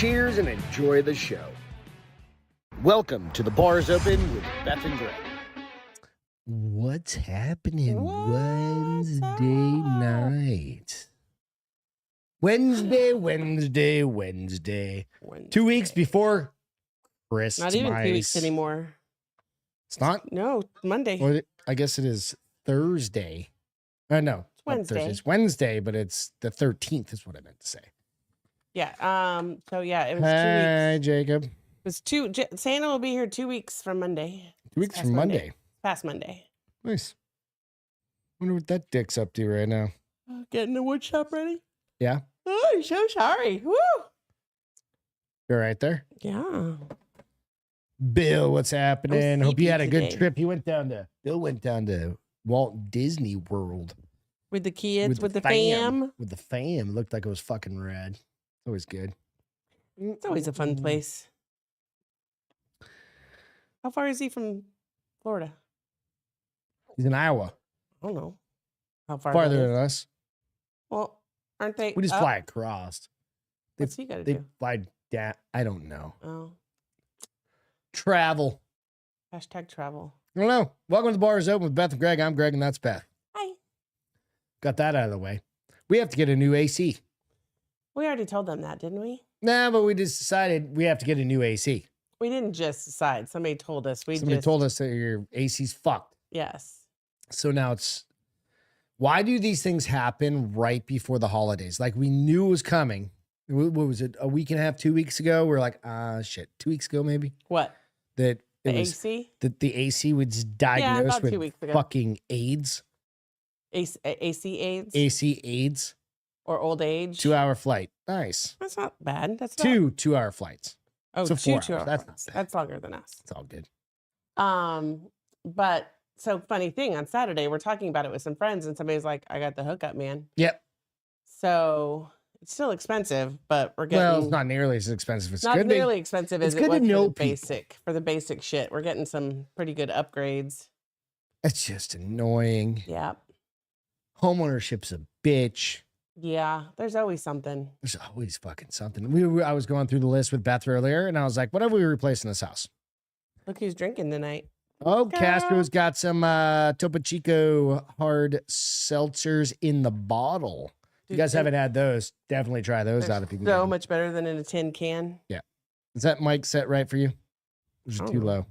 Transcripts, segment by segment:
Cheers and enjoy the show. Welcome to The Bar's Open with Beth and Greg. What's happening Wednesday night? Wednesday. 2 weeks before Christmas. Not even 2 weeks anymore. It's not? No, Monday. Well, I guess it is Thursday. No, It's Wednesday. It's Wednesday, but it's the 13th is what I meant to say. Yeah. So yeah, it was 2 weeks. Hi, Jacob. It was Santa will be here 2 weeks from Monday. 2 weeks from Monday. Past Monday. Nice. Wonder what that dick's up to right now. Getting the wood shop ready? Yeah. Oh, I'm so sorry. Woo! You're right there. Yeah. Bill, what's happening? Hope you had a good today. trip. Bill went down to Walt Disney World. With the kids, with the fam. With the fam. It looked like it was fucking rad. Always good. It's always a fun place. How far is he from Florida? He's in Iowa. I don't know. How far? Farther that than is. us. Well, aren't they? We just fly across. What's he got to They do? fly down. I don't know. Oh, Travel. hashtag travel. I don't know. Welcome to The Bar is Open with Beth and Greg. I'm Greg and that's Beth. Hi. Got that out of the way. We have to get a new AC. We already told them that, didn't we? Nah, but we just decided we have to get a new AC. We didn't just decide. Somebody told us. Somebody told us that your AC's fucked. Yes. So now why do these things happen right before the holidays? Like we knew it was coming. What was it? A week and a half, 2 weeks ago? We're like, shit. 2 weeks ago, maybe? What? That The it was AC? that the AC was diagnosed about 2 with weeks ago. fucking AIDS. AC AIDS? AC AIDS. Or old age? 2 hour flight. Nice. That's not bad. That's not... 2 2 hour flights. Oh, so 4 2 hours. hours. That's not bad. That's longer than us. It's all good. But so funny thing, on Saturday, we're talking about it with some friends, and somebody's like, I got the hookup, man. Yep. So it's still expensive, but we're getting... Well, it's not nearly as expensive as not it could be. nearly expensive as It's it good to was know for the basic shit. We're getting some pretty good upgrades. It's just annoying. Yeah. Homeownership's a bitch. Yeah. There's always something. There's always fucking something. I was going through the list with Beth earlier, and I was like, what have we replaced in this house? Look who's drinking tonight. Oh, Girl. Castro's got some Topo Chico hard seltzers in the bottle. If you guys haven't had those, definitely try those out if you can. So much better than in a tin can. Yeah. Is that mic set right for you? Or is it I too don't know. low?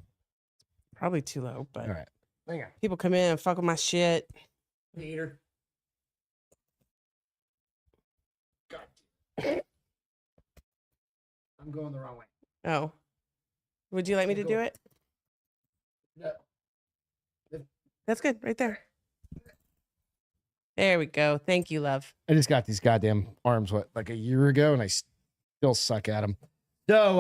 Probably too low, but All right. Hang on. people come in and fuck with my shit. Peter. I'm going the wrong way. Oh. Would you like me to do it? No. That's good. Right there. There we go. Thank you, love. I just got these goddamn arms, like a year ago, and I still suck at them. So,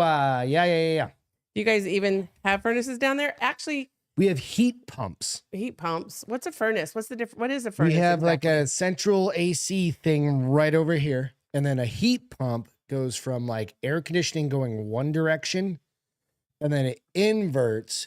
yeah. Do you guys even have furnaces down there? Actually, We have heat pumps. heat pumps. What's a furnace? What's the difference? What is a furnace? We have like exactly? a central AC thing right over here. And then a heat pump goes from like air conditioning going one direction. And then it inverts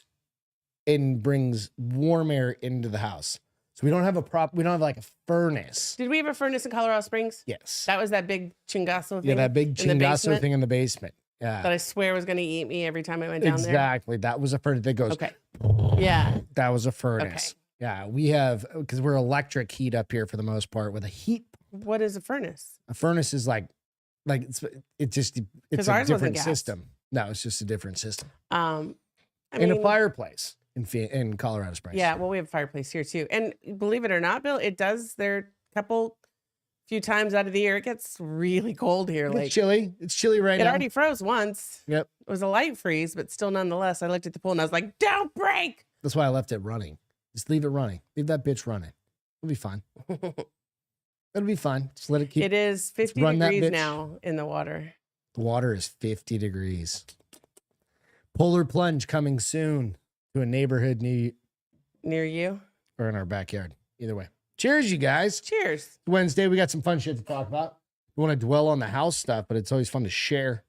and brings warm air into the house. So we don't have we don't have like a furnace. Did we have a furnace in Colorado Springs? Yes. That was that big chingazo thing. Yeah, that big in the chingazo basement? thing in the basement. Yeah. That I swear was going to eat me every time I went down Exactly. That was a furnace that goes. there. Okay. Yeah. That was a furnace. Yeah. We have, because we're electric heat up here for the most part with a heat. What is a furnace? A furnace is like it's a ours wasn't different gas. system. No, it's just a different system. I And a mean, fireplace in Colorado Springs. yeah, well, we have a fireplace here too. And believe it or not, Bill, it does. There few times out of the year, it gets really cold here. It's Like chilly. It's chilly right it now. already froze once. Yep. It was a light freeze, but still nonetheless, I looked at the pool and I was like, don't break. That's why I left it running. Just leave it running. Leave that bitch running. It'll be fine. It'll be fine. Just let it keep. It is 50 run that degrees bitch. now in the water. The water is 50 degrees. Polar plunge coming soon to a neighborhood Near you. or in our backyard. Either way. Cheers, you guys. Cheers. Wednesday, we got some fun shit to talk about. We want to dwell on the house stuff, but it's always fun to share.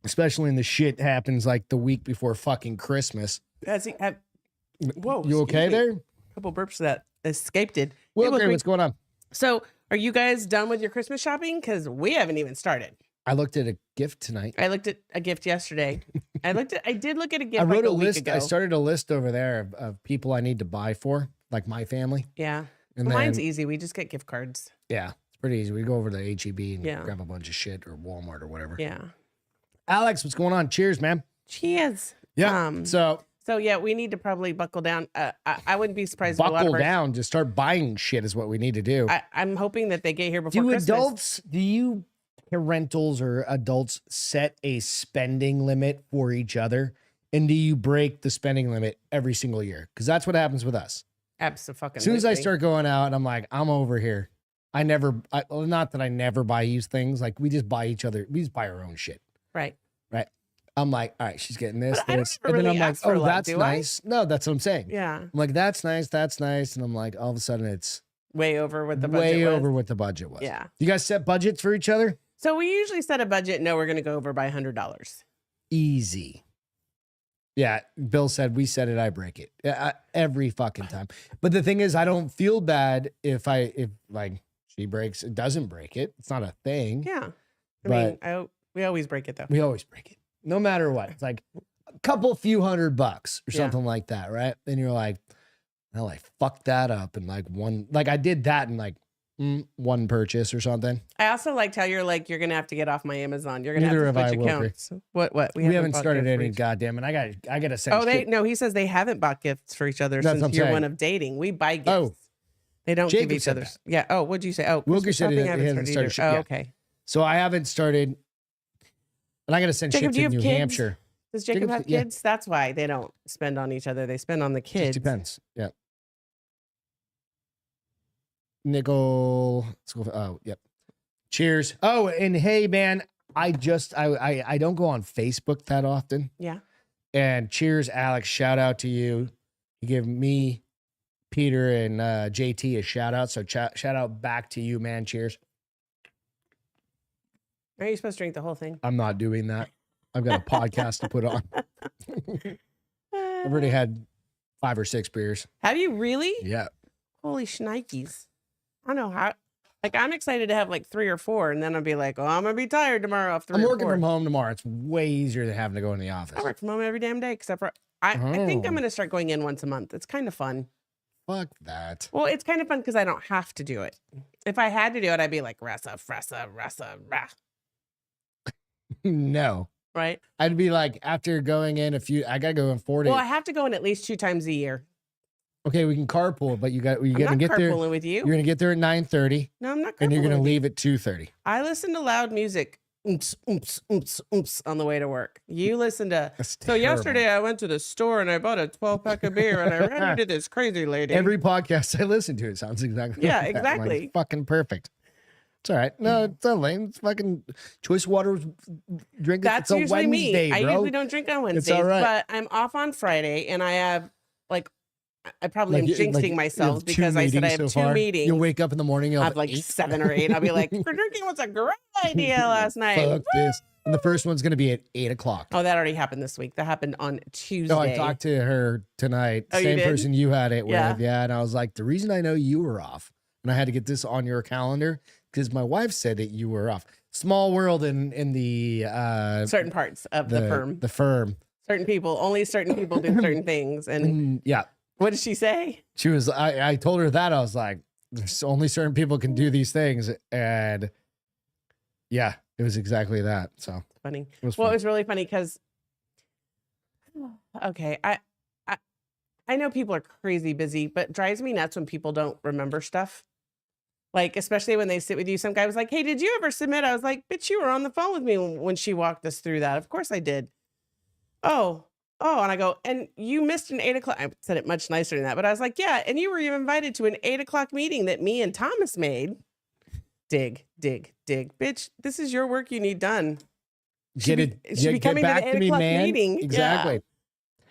Especially when the shit happens like the week before fucking Christmas. Whoa. You okay excuse me. there? A couple burps that escaped it. Well, Hey, okay, look, what's going on? So are you guys done with your Christmas shopping? Because we haven't even started. I looked at a gift tonight. I looked at a gift yesterday. I did look at a gift I wrote like a week list. ago. I started a list over there of people I need to buy for, like my family. Yeah. And Mine's then, easy. We just get gift cards. yeah, it's pretty easy. We go over to HEB and Yeah. grab a bunch of shit or Walmart or whatever. Yeah. Alex, what's going on? Cheers, man. Cheers. Yeah. So yeah, we need to probably buckle down. I wouldn't be surprised if a lot buckle of down. Just start buying shit is what we need to do. I'm hoping that they get here before Do Christmas. you parentals or adults set a spending limit for each other? And do you break the spending limit every single year? Because that's what happens with us. Absolutely. As soon as I start going out and I'm like, I'm over here. Not that I never buy used things. Like we just buy our own shit. Right. I'm like, all right, she's getting this, But I don't this. ever And then really I'm like, ask for a oh, lot, that's do I? nice. No, that's what I'm saying. Yeah. I'm like, that's nice. And I'm like, all of a sudden it's Way over what the budget way was. over what the budget was. Yeah. You guys set budgets for each other? So we usually set a budget. No, we're going to go over by $100. Easy. Yeah, Bill said we set it, I break it. Every fucking time. But the thing is, I don't feel bad if like she breaks, it doesn't break it. It's not a thing. Yeah. But- We always break it though. We always break it. No matter what. It's like a few $100 or Yeah. something like that, right? And you're like, well, I fucked that up in I did that in one purchase or something. I also liked how you're like, you're going to have to get off my Amazon. You're going to Neither have to have I, switch Wilfred. accounts. What? We haven't bought started gifts for any each- goddamn, and I gotta send shit. No, he says they haven't bought gifts for each other That's what I'm since year saying. one of dating. We buy gifts. Oh. They don't Jacob give each said other. that. Yeah. Oh, what'd you say? Oh, Wilker Christmas said he shopping, I hasn't started either. shit Oh, yet. okay. So I haven't started, and I gotta send Jacob, shit do you to have New kids? Hampshire. Does Jacob Jacob's- have yeah. kids? That's why they don't spend on each other. They spend on the Just kids. depends. Yeah. Nickel. Let's go. Oh, yep. Cheers. Oh, and hey, man, I don't go on Facebook that often. Yeah. And cheers, Alex. Shout out to you. You give me, Peter, and JT a shout out. So shout out back to you, man. Cheers. Are you supposed to drink the whole thing? I'm not doing that. I've got a podcast to put on. I've already had 5 or 6 beers. Have you really? Yeah. Holy shnikes. I don't know how. Like, I'm excited to have like 3 or 4, and then I'll be like, oh, I'm going to be tired tomorrow after I'm working from home tomorrow. It's way easier than having to go in the office. I work from home every damn day, except for I think I'm Oh. going to start going in once a month. It's kind of fun. Fuck that. Well, it's kind of fun because I don't have to do it. If I had to do it, I'd be like, rasa, rah. No. Right? I'd be like, after going in I gotta go in 4 days. Well, I have to go in at least 2 times a year. Okay, we can carpool, but you're I'm gonna not get there. carpooling with you. You're gonna get there at 9:30, No, I'm not carpooling and you're gonna with you. leave at 2:30. I listen to loud music. Oomph, oomph, oomph, oomph, on the way to work. You listen to. That's So terrible. yesterday I went to the store and I bought a 12-pack of beer and I ran into this crazy lady. Every podcast I listen to, it sounds exactly Yeah, like that. I'm like, exactly. fucking perfect. It's all right. No, it's not lame. It's fucking choice water drink. That's it's a usually Wednesday, me. I bro. usually don't drink on Wednesdays, all right. but I'm off on Friday and I have I probably am you- jinxing you myself have 2 because I said I have meetings 2 so far. meetings. You'll wake up in the morning. You'll I have have like 8. 7 or 8. And I'll be like, drinking was a great idea last night. Fuck this. And the first one's gonna be at 8:00. Oh, that already happened this week. That happened on Tuesday. No, I talked to her tonight. Oh, you Same did? person you had it Yeah. with. Yeah. And I was like, the reason I know you were off, and I had to get this on your calendar because my wife said that you were off. Small world in the certain parts of the firm. The firm. Only certain people do certain things. And Yeah. what did she say? She was I told her that. I was like, there's only certain people can do these things. And yeah, it was exactly that. So Funny. it was Well, it fun. was really funny because, okay, I know people are crazy busy, but it drives me nuts when people don't remember stuff. Like, especially when they sit with you. Some guy was like, hey, did you ever submit? I was like, bitch, you were on the phone with me when she walked us through that. Of course I did. Oh, and I go, and you missed an 8 o'clock. I said it much nicer than that, but I was like, yeah, and you were invited to an 8 o'clock meeting that me and Thomas made. Dig. Bitch, this is your work you need done. Get Should be coming to back the 8 to me, o'clock man. meeting. Exactly.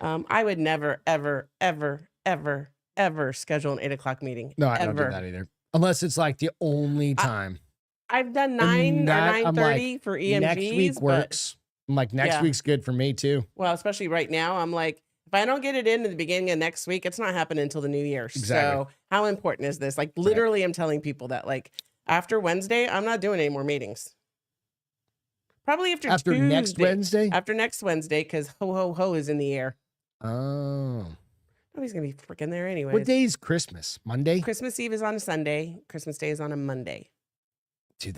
Yeah. I would never, ever, ever, ever, ever schedule an 8 o'clock meeting. No, I don't do ever. that either. Unless it's like the only time. I've done 9 that- or I'm 9:30 like, for EMGs. Next week but- works. I'm like, next Yeah. week's good for me too. Well, especially right now, I'm like, If I don't get it in the beginning of next week, it's not happening until the new year. Exactly. So how important is this? Like literally, I'm telling people that like after Wednesday, I'm not doing any more meetings. Probably after Tuesday, next Wednesday? After next Wednesday, because ho ho ho is in the air. Oh. Nobody's gonna be freaking there anyway. What day is Christmas? Monday? Christmas Eve is on a Sunday. Christmas Day is on a Monday. Dude,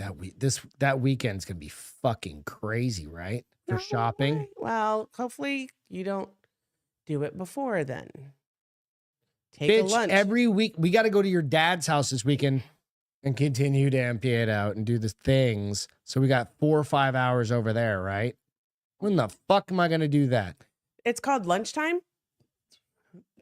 that weekend's gonna be fucking crazy, right? For shopping. Right. Well, hopefully you don't do it before then. Take a Bitch, lunch. every week we got to go to your dad's house this weekend and continue to empty it out and do the things. So we got 4 or 5 hours over there, right? When the fuck am I gonna do that? It's called lunchtime.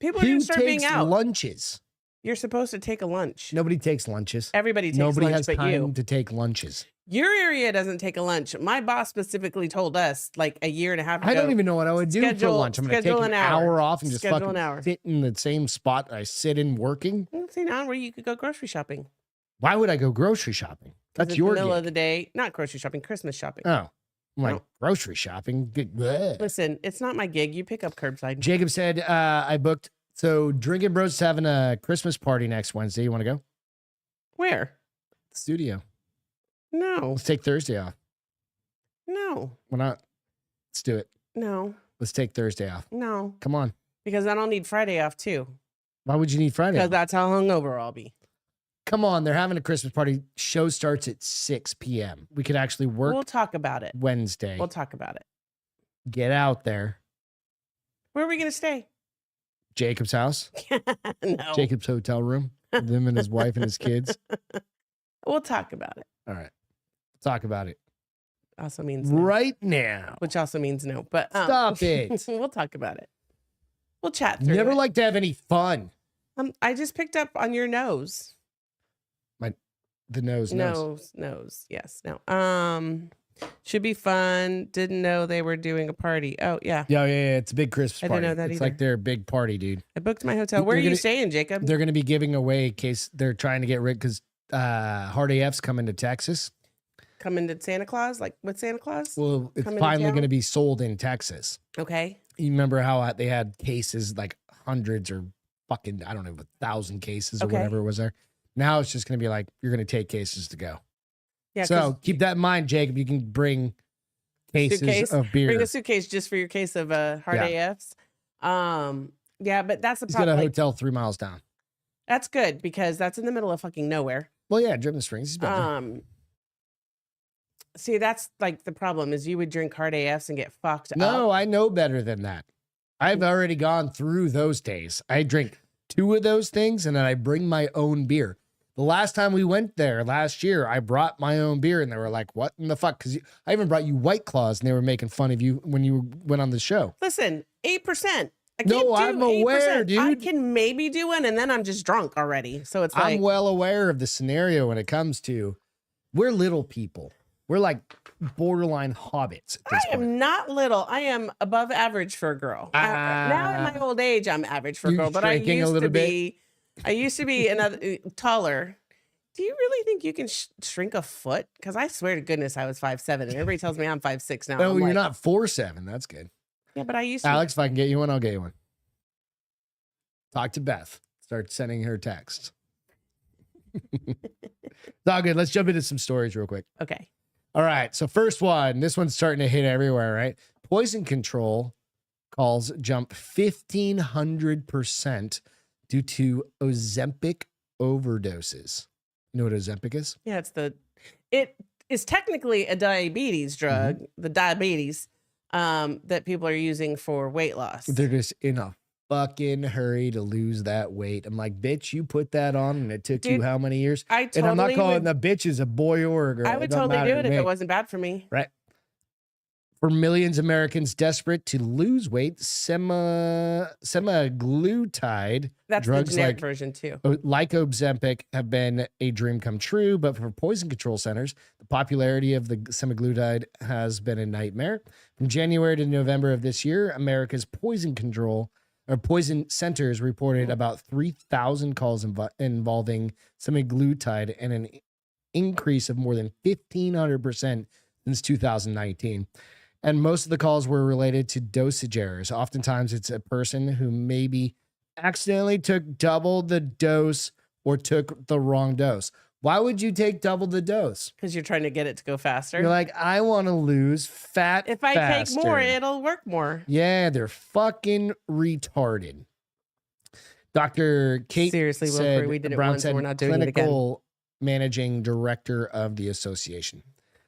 People are Who gonna start being takes out. lunches? You're supposed to take a lunch. Nobody takes lunches. Everybody takes Nobody lunch has but time you. to take lunches. Your area doesn't take a lunch. My boss specifically told us like a year and a half ago. I don't even know what I would do for lunch. I'm going to take an hour off and just fucking sit in the same spot I sit in working. See now where you could go grocery shopping. Why would I go grocery shopping? That's your middle gig. of the day. Not grocery shopping, Christmas shopping. Oh, I'm like, No. grocery shopping? Bleh. Listen, it's not my gig. You pick up curbside. Jacob said, I booked. So Drinking Bros is having a Christmas party next Wednesday. You want to go? Where? The studio. No. Let's take Thursday off. No. Why not? Let's do it. No. Let's take Thursday off. No. Come on. Because I don't need Friday off too. Why would you need Friday Because off? that's how hungover I'll be. Come on. They're having a Christmas party. Show starts at 6 p.m. We could actually work We'll talk about it. Wednesday. We'll talk about it. Get out there. Where are we going to stay? Jacob's house. No. Jacob's hotel room. Them and his wife and his kids. We'll talk about it. All right. Talk about it. Also means no. Right now. Which also means no. But Stop it. We'll talk about it. We'll chat through Never it. like to have any fun. I just picked up on your nose. The nose. Nose. Yes. No. Should be fun. Didn't know they were doing a party. Oh, yeah. Yeah. It's a big Christmas I party. didn't know that it's either. like their big party, dude. I booked my hotel. Where are you staying, Jacob? They're going to be giving away in case they're trying to get rid because Hard AF's coming to Texas. Coming to Santa Claus? Like with Santa Claus? Well, it's Coming to finally town? going to be sold in Texas. Okay. You remember how they had cases, like hundreds or fucking, I don't know, 1,000 cases or Okay. whatever was there. Now it's just going to be like, you're going to take cases to go. Yeah. So keep that in mind, Jacob. You can bring cases Suitcase? of beer. Bring a suitcase just for your case of hard AFs. Yeah, but that's the He's got problem. a hotel 3 miles down. That's good because that's in the middle of fucking nowhere. Well, yeah, Driven Springs. He's been there. See, that's like the problem is you would drink hard AFs and get fucked up. No, I know better than that. I've already gone through those days. I drink 2 of those things and then I bring my own beer. The last time we went there last year, I brought my own beer and they were like, what in the fuck? Because I even brought you White Claws and they were making fun of you when you went on the show. Listen, 8%. No, I'm aware, 8%. dude. I can maybe do one and then I'm just drunk already. So it's like, I'm well aware of the scenario when it comes to we're little people. We're like borderline hobbits at this I am point. not little. I am above average for a girl. Now in my old age, I'm average for a girl, but I used to be another taller. Do you really think you can shrink a foot? Because I swear to goodness, I was 5'7", and everybody tells me I'm 5'6" now. No, I'm you're like, not 4'7". That's good. Yeah, but I used to. Alex, if I can get you one, I'll get you one. Talk to Beth. Start sending her texts. It's all good. Let's jump into some stories real quick. Okay. All right. So first one, this one's starting to hit everywhere, right? Poison control calls jump 1,500% due to Ozempic overdoses. You know what Ozempic is? Yeah, it is technically a diabetes drug, the diabetes, that people are using for weight loss. They're just in a fucking hurry to lose that weight. I'm like, bitch, you put that on and it took you how many years? And I'm not calling the bitches a boy or a girl. I would totally do it if it wasn't bad for me. Right. For millions of Americans desperate to lose weight, semaglutide That's the drugs generic version too. like Ozempic have been a dream come true, but for poison control centers, the popularity of the semaglutide has been a nightmare. From January to November of this year, America's poison centers reported about 3,000 calls involving semaglutide and an increase of more than 1,500% since 2019. And most of the calls were related to dosage errors. Oftentimes, it's a person who maybe accidentally took double the dose or took the wrong dose. Why would you take double the dose? Because you're trying to get it to go faster. You're like, I want to lose fat if I faster. take more, it'll work more. Yeah, they're fucking retarded. Dr. Kate Seriously, said, Wilford, we did it Brown once said, and we're not doing it again. clinical managing director of the association.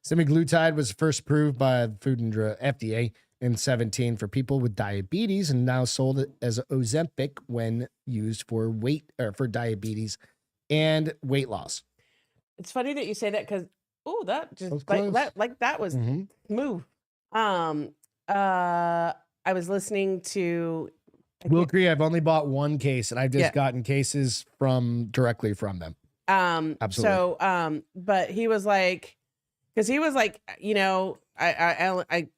Semaglutide was first approved by the Food and Drug FDA in 2017 for people with diabetes and now sold as Ozempic when used for for diabetes and weight loss. It's funny that you say that because that just was that was smooth. I was listening to Will agree. I've only bought one case, and I've just gotten cases directly from them. Absolutely. So, but he was like, because he was like,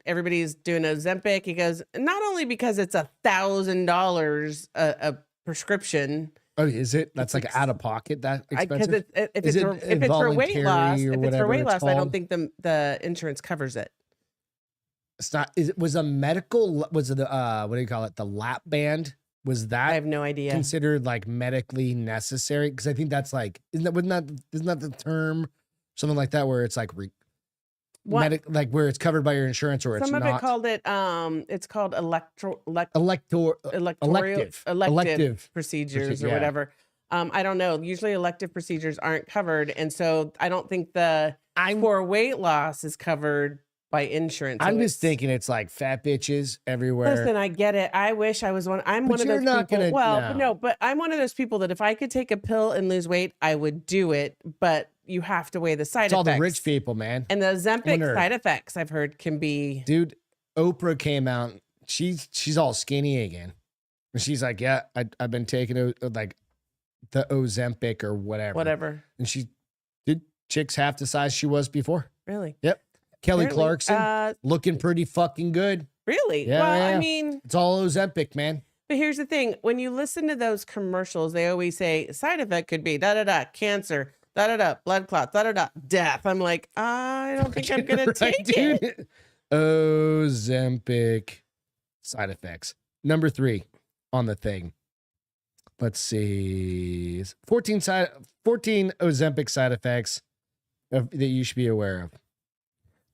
everybody's doing Ozempic. He goes, not only because it's $1,000 a prescription. Oh, is it? That's like out of pocket. That expensive? Because if it's for weight loss, I don't think the insurance covers it. It's not. Was it what do you call it? The lap band? Was that? I have no idea. Considered like medically necessary? Isn't that the term? Something like that, where it's like like where it's covered by your insurance, or it's not. Some of it called it. It's called elective procedures or whatever. I don't know. Usually, elective procedures aren't covered, and so I don't think for weight loss is covered by insurance. I'm just thinking it's like fat bitches everywhere. Listen, I get it. I wish I was one. I'm one of those people. But I'm one of those people that if I could take a pill and lose weight, I would do it. But you have to weigh the side effects. It's all the rich people, man. And the Ozempic side effects I've heard can be. Dude, Oprah came out. She's all skinny again. And she's like, yeah, I've been taking like the Ozempic or whatever. And chick's half the size she was before. Really? Yep. Kelly Clarkson looking pretty fucking good. Really? Yeah, well, I mean, it's all Ozempic, man. But here's the thing: when you listen to those commercials, they always say side effect could be cancer, blood clots, death. I'm like, I don't think I'm gonna take it. Ozempic side effects. Number 3 on the thing. Let's see, 14 Ozempic side effects that you should be aware of.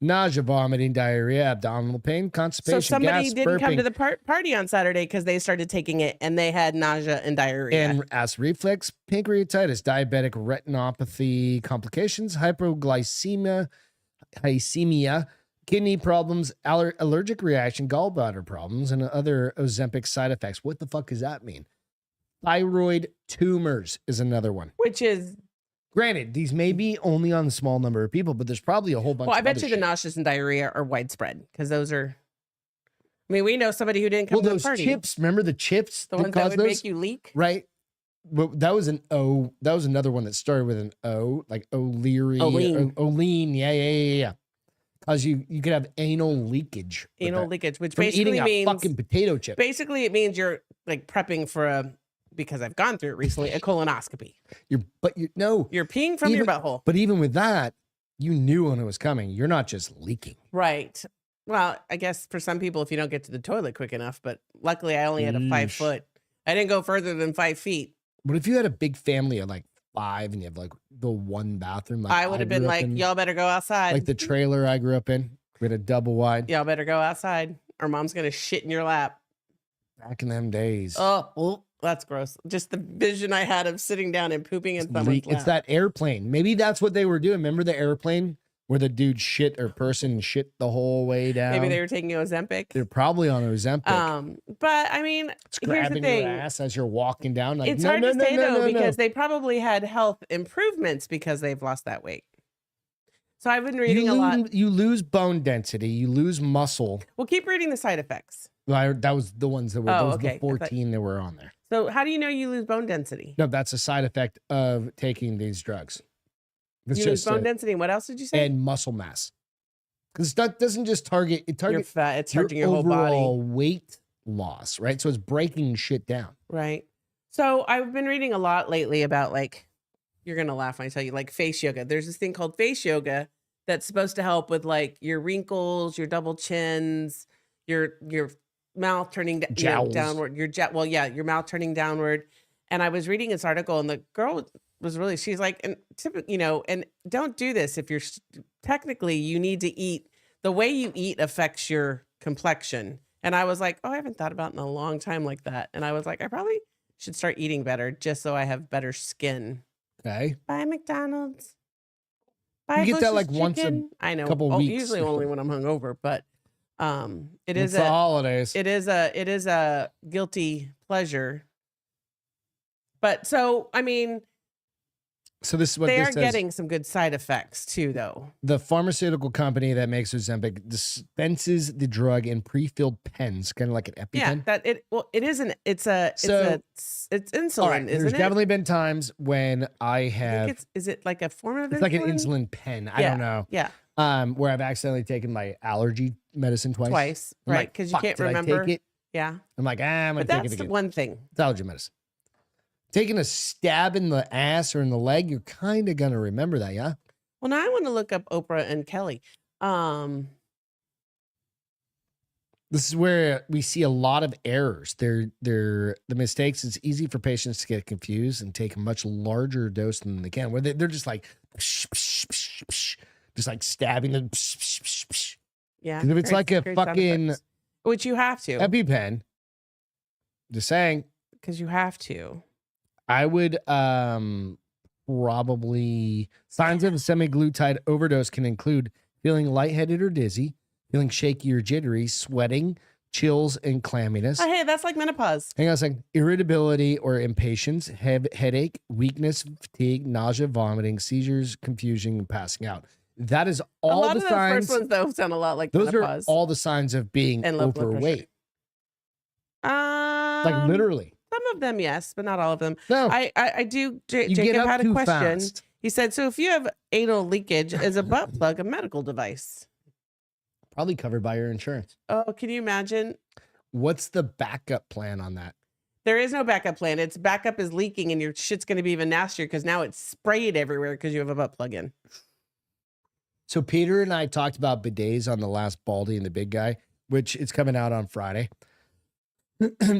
Nausea, vomiting, diarrhea, abdominal pain, constipation, so somebody gas, didn't burping, come to the party on Saturday because they started taking it and they had nausea and diarrhea. And acid reflux, pancreatitis, diabetic retinopathy complications, hypoglycemia, kidney problems, allergic reaction, gallbladder problems, and other Ozempic side effects. What the fuck does that mean? Thyroid tumors is another one. Which is... Granted, these may be only on a small number of people, but there's probably a whole bunch of I bet other you the nauseous and diarrhea are widespread because those are... I mean, we know somebody who didn't come to the party. Chips, remember the chips? The ones that would make you leak? Right. But that was an O. That was another one that started with an O, like O'Leary. Olean. Yeah. Because you could have anal leakage. Which basically eating means... a fucking potato chip. Basically, it means you're like prepping for because I've gone through it recently, a colonoscopy. You're peeing from your butthole. But even with that, you knew when it was coming. You're not just leaking. Right. Well, I guess for some people, if you don't get to the toilet quick enough, but luckily I only had a 5 foot. I didn't go further than 5 feet. What if you had a big family of like 5 and you have like the one bathroom? Like I would have been like, y'all better go outside. Like the trailer I grew up in. We had a double wide. Y'all better go outside or mom's going to shit in your lap. Back in them days. Oh, that's gross. Just the vision I had of sitting down and pooping in someone's lap. It's that airplane. Maybe that's what they were doing. Remember the airplane where the dude shit or person shit the whole way down? Maybe they were taking Ozempic. They're probably on Ozempic. But I mean, it's grabbing your ass as you're walking down. Like, it's hard to say though, because they probably had health improvements because they've lost that weight. So I've been reading a lot. You lose bone density. You lose muscle. Well, keep reading the side effects. That was the ones that were the 14 that were on there. So how do you know you lose bone density? No, that's a side effect of taking these drugs. You lose bone density, and what else did you say? And muscle mass. Because that doesn't just target your fat; it's hurting your whole body. Overall weight loss, right? So it's breaking shit down. Right. So I've been reading a lot lately about you're gonna laugh when I tell you face yoga. There's this thing called face yoga that's supposed to help with like your wrinkles, your double chins, your mouth turning Jowls. downward, your mouth turning downward. And I was reading this article, and the girl was really, she's like, and and don't do this if you're technically, you need to eat, the way you eat affects your complexion. And I was like, oh, I haven't thought about it in a long time like that. And I was like, I probably should start eating better just so I have better skin. Okay. Buy McDonald's. You get that like once a I know. couple weeks. Usually only when I'm hungover, but it is the holidays. It is a guilty pleasure. But so I mean, so this is what they this are says. getting some good side effects too, though. The pharmaceutical company that makes Ozempic dispenses the drug in pre-filled pens, kind of like an EpiPen. Yeah, it isn't. It's insulin, All right, isn't there's it? definitely been times when I I have. think is it like a form of It's insulin? like an insulin pen. I don't know. Yeah, Where I've accidentally taken my allergy medicine twice. I'm right? like, Because you "Fuck, can't did I remember. take it?" Yeah, I'm like, I'm gonna but take it that's the again. one thing. It's allergy medicine. Taking a stab in the ass or in the leg, you're kind of gonna remember that, yeah. Well, now I want to look up Oprah and Kelly. This is where we see a lot of errors. The mistakes. It's easy for patients to get confused and take a much larger dose than they can. Where they're just like, just like stabbing them. Yeah, 'Cause if it's like a great sound fucking effects. Which you have to, EpiPen, just saying, because you have to. I would probably signs of a semaglutide overdose can include feeling lightheaded or dizzy, feeling shaky or jittery, sweating, chills, and clamminess. Oh, hey, that's like menopause. Hang on a second. Irritability or impatience, headache, weakness, fatigue, nausea, vomiting, seizures, confusion, and passing out. That is all a lot the of those signs. first ones though sound a lot like Those menopause. are all the signs of being And low blood pressure. overweight. Like Like literally. some of them, yes, but not all of them. No, I do. you get Jacob up had a too question. fast. He said, "So if you have anal leakage, is a butt plug a medical device?" Probably covered by your insurance. Oh, can you imagine? What's the backup plan on that? There is no backup plan. Its backup is leaking, and your shit's going to be even nastier because now it's sprayed everywhere because you have a butt plug in. So Peter and I talked about bidets on the last Baldy and the Big Guy, which it's coming out on Friday.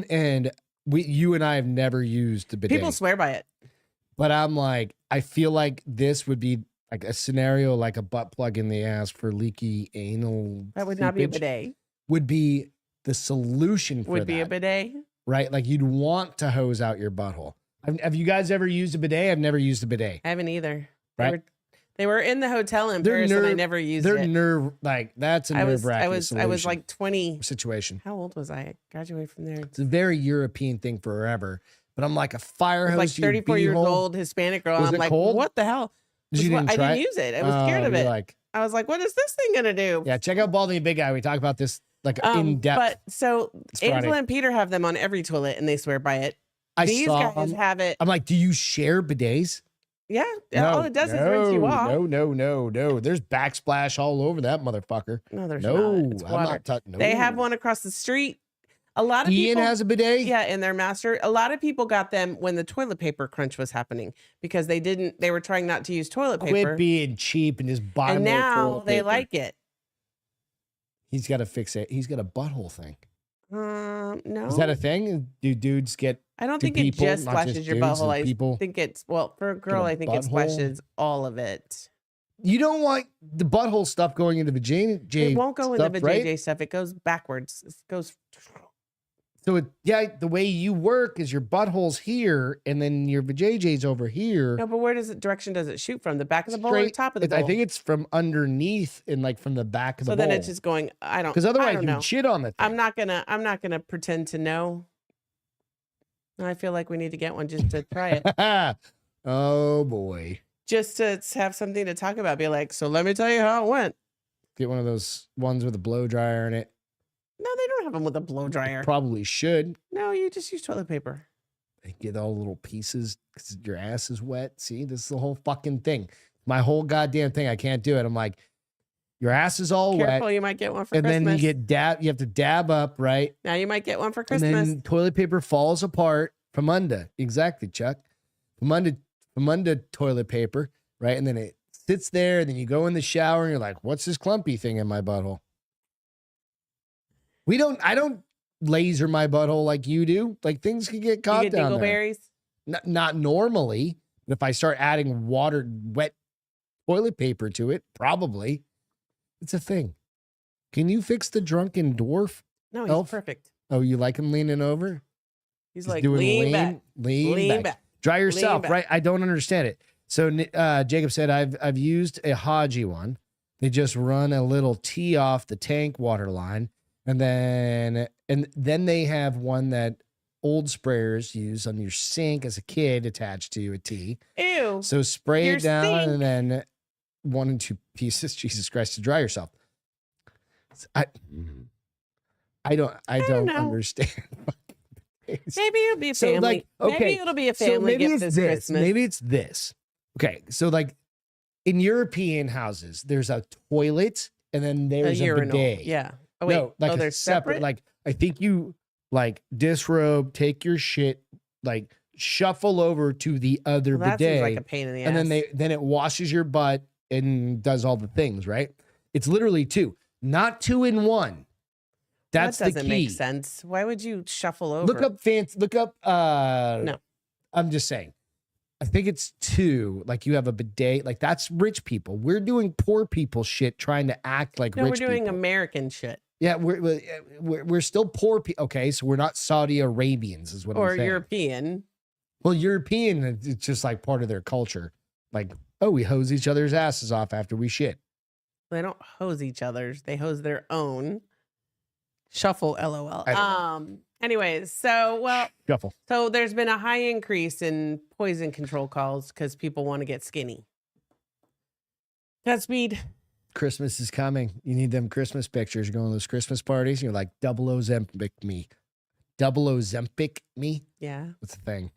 And you and I have never used the bidet. People swear by it. But I'm like, I feel like this would be like a scenario like a butt plug in the ass for leaky anal. That would not be a seepage bidet. Would be the solution for Would be a that, bidet. right? Like you'd want to hose out your butthole. Have you guys ever used a bidet? I've never used a bidet. I haven't either. Right. They were in the hotel in They're Paris, and I nerve- never used They're it. that's a I was nerve-wracking like 20. situation. How old was I? I graduated from there. It's a very European thing forever. But I'm like a fire I hose. was like 34 years old, Hispanic girl. Was and it I'm like, cold? what the hell? Did you I didn't try didn't it? use it. I was scared of you're it. Like, I was like, what is this thing gonna do? yeah, check out Baldy and Big Guy. We talk about this like in depth. But so Friday. Angela and Peter have them on every toilet, and they swear by it. I These saw guys them. have it. I'm like, do you share bidets? Yeah, all it does is rinse you off. No. There's backsplash all over that motherfucker. No, there's No, not. It's I'm water. not touching. No. They have one across the street. A lot of Ian people has a bidet. Yeah, in their master. A lot of people got them when the toilet paper crunch was happening because they were trying not to use toilet paper. Quit being cheap and just buy And more now toilet they paper. like it. He's got to fix it. He's got a butthole thing. No. Is that a thing? Do dudes get? I don't do think people, it just not splashes just your dudes, butthole. do I people think it's, well, for a girl, a I think it butthole? splashes all of it. You don't want the butthole stuff going into the vajayjay. It won't go into stuff, the right? JJ stuff. It goes backwards. It goes. So the way you work is your butthole's here, and then your vajayjay's over here. No, but where direction does it shoot from? The back of the bowl or the Straight- top of the bowl? I think it's from underneath and like from the back of the so. bowl. Then it's just going. I don't. Because I otherwise don't you know. shit on the thing. I'm not gonna pretend to know. I feel like we need to get one just to try it, Oh boy. just to have something to talk about. Be like, so let me tell you how it went. Get one of those ones with a blow dryer in it. No, they don't have them with a blow dryer. Probably should. No, you just use toilet paper. They get all the little pieces because your ass is wet. See, this is the whole fucking thing. My whole goddamn thing. I can't do it. I'm like, your ass is all Careful, wet. you might get one for And Christmas. then you get you have to dab up, right? Now you might get one for And Christmas. then toilet paper falls apart from under. Exactly, Chuck. From under toilet paper, right? And then it sits there, and then you go in the shower, and you're like, "What's this clumpy thing in my butthole?" I don't laser my butthole like you do. Like things can get caught You get down there. dingleberries? Not normally, but if I start adding wet toilet paper to it, probably. It's a thing. Can you fix the drunken dwarf? No, he's Elf? perfect. Oh, you like him leaning over? He's He's like, doing lean back. lean back. Dry yourself, back. right? I don't understand it. So Jacob said, I've used a Haji one. They just run a little tee off the tank water line, and then they have one that old sprayers use on your sink as a kid attached to a tee. Ew. So spray Your it down sink. and then 1 and 2 pieces. Jesus Christ, to dry yourself. I don't know. understand. Maybe it'll be a So, family. like, okay, Maybe it'll be a family maybe gift it's this this. Christmas. Maybe it's this. Okay, so like in European houses, there's a toilet and then there's a urinal. bidet. Yeah. Oh, wait. No, like they're a separate. separate? Like I think you like disrobe, take your shit, like shuffle over to the other Well, that bidet, seems like a pain in the ass. and then it washes your butt and does all the things. Right? It's literally 2, not 2 in 1. That's that the doesn't key. make sense. Why would you shuffle over? Look up No. I'm just saying. I think it's 2. Like you have a bidet. Like that's rich people. We're doing poor people shit trying to act like No, rich we're doing people. American shit. Yeah, we're still poor people. Okay, so we're not Saudi Arabians is what Or I'm saying. European. Well, European, it's just like part of their culture. Like, oh, we hose each other's asses off after we shit. They don't hose each other's. They hose their own. Shuffle, LOL. I don't Anyways, so Shuffle. so there's been a high increase in poison control calls because people want to get skinny. Godspeed. Christmas is coming. You need them Christmas pictures. You're going to those Christmas parties. And you're like, double Ozempic me. Double Ozempic me? Yeah. What's the thing?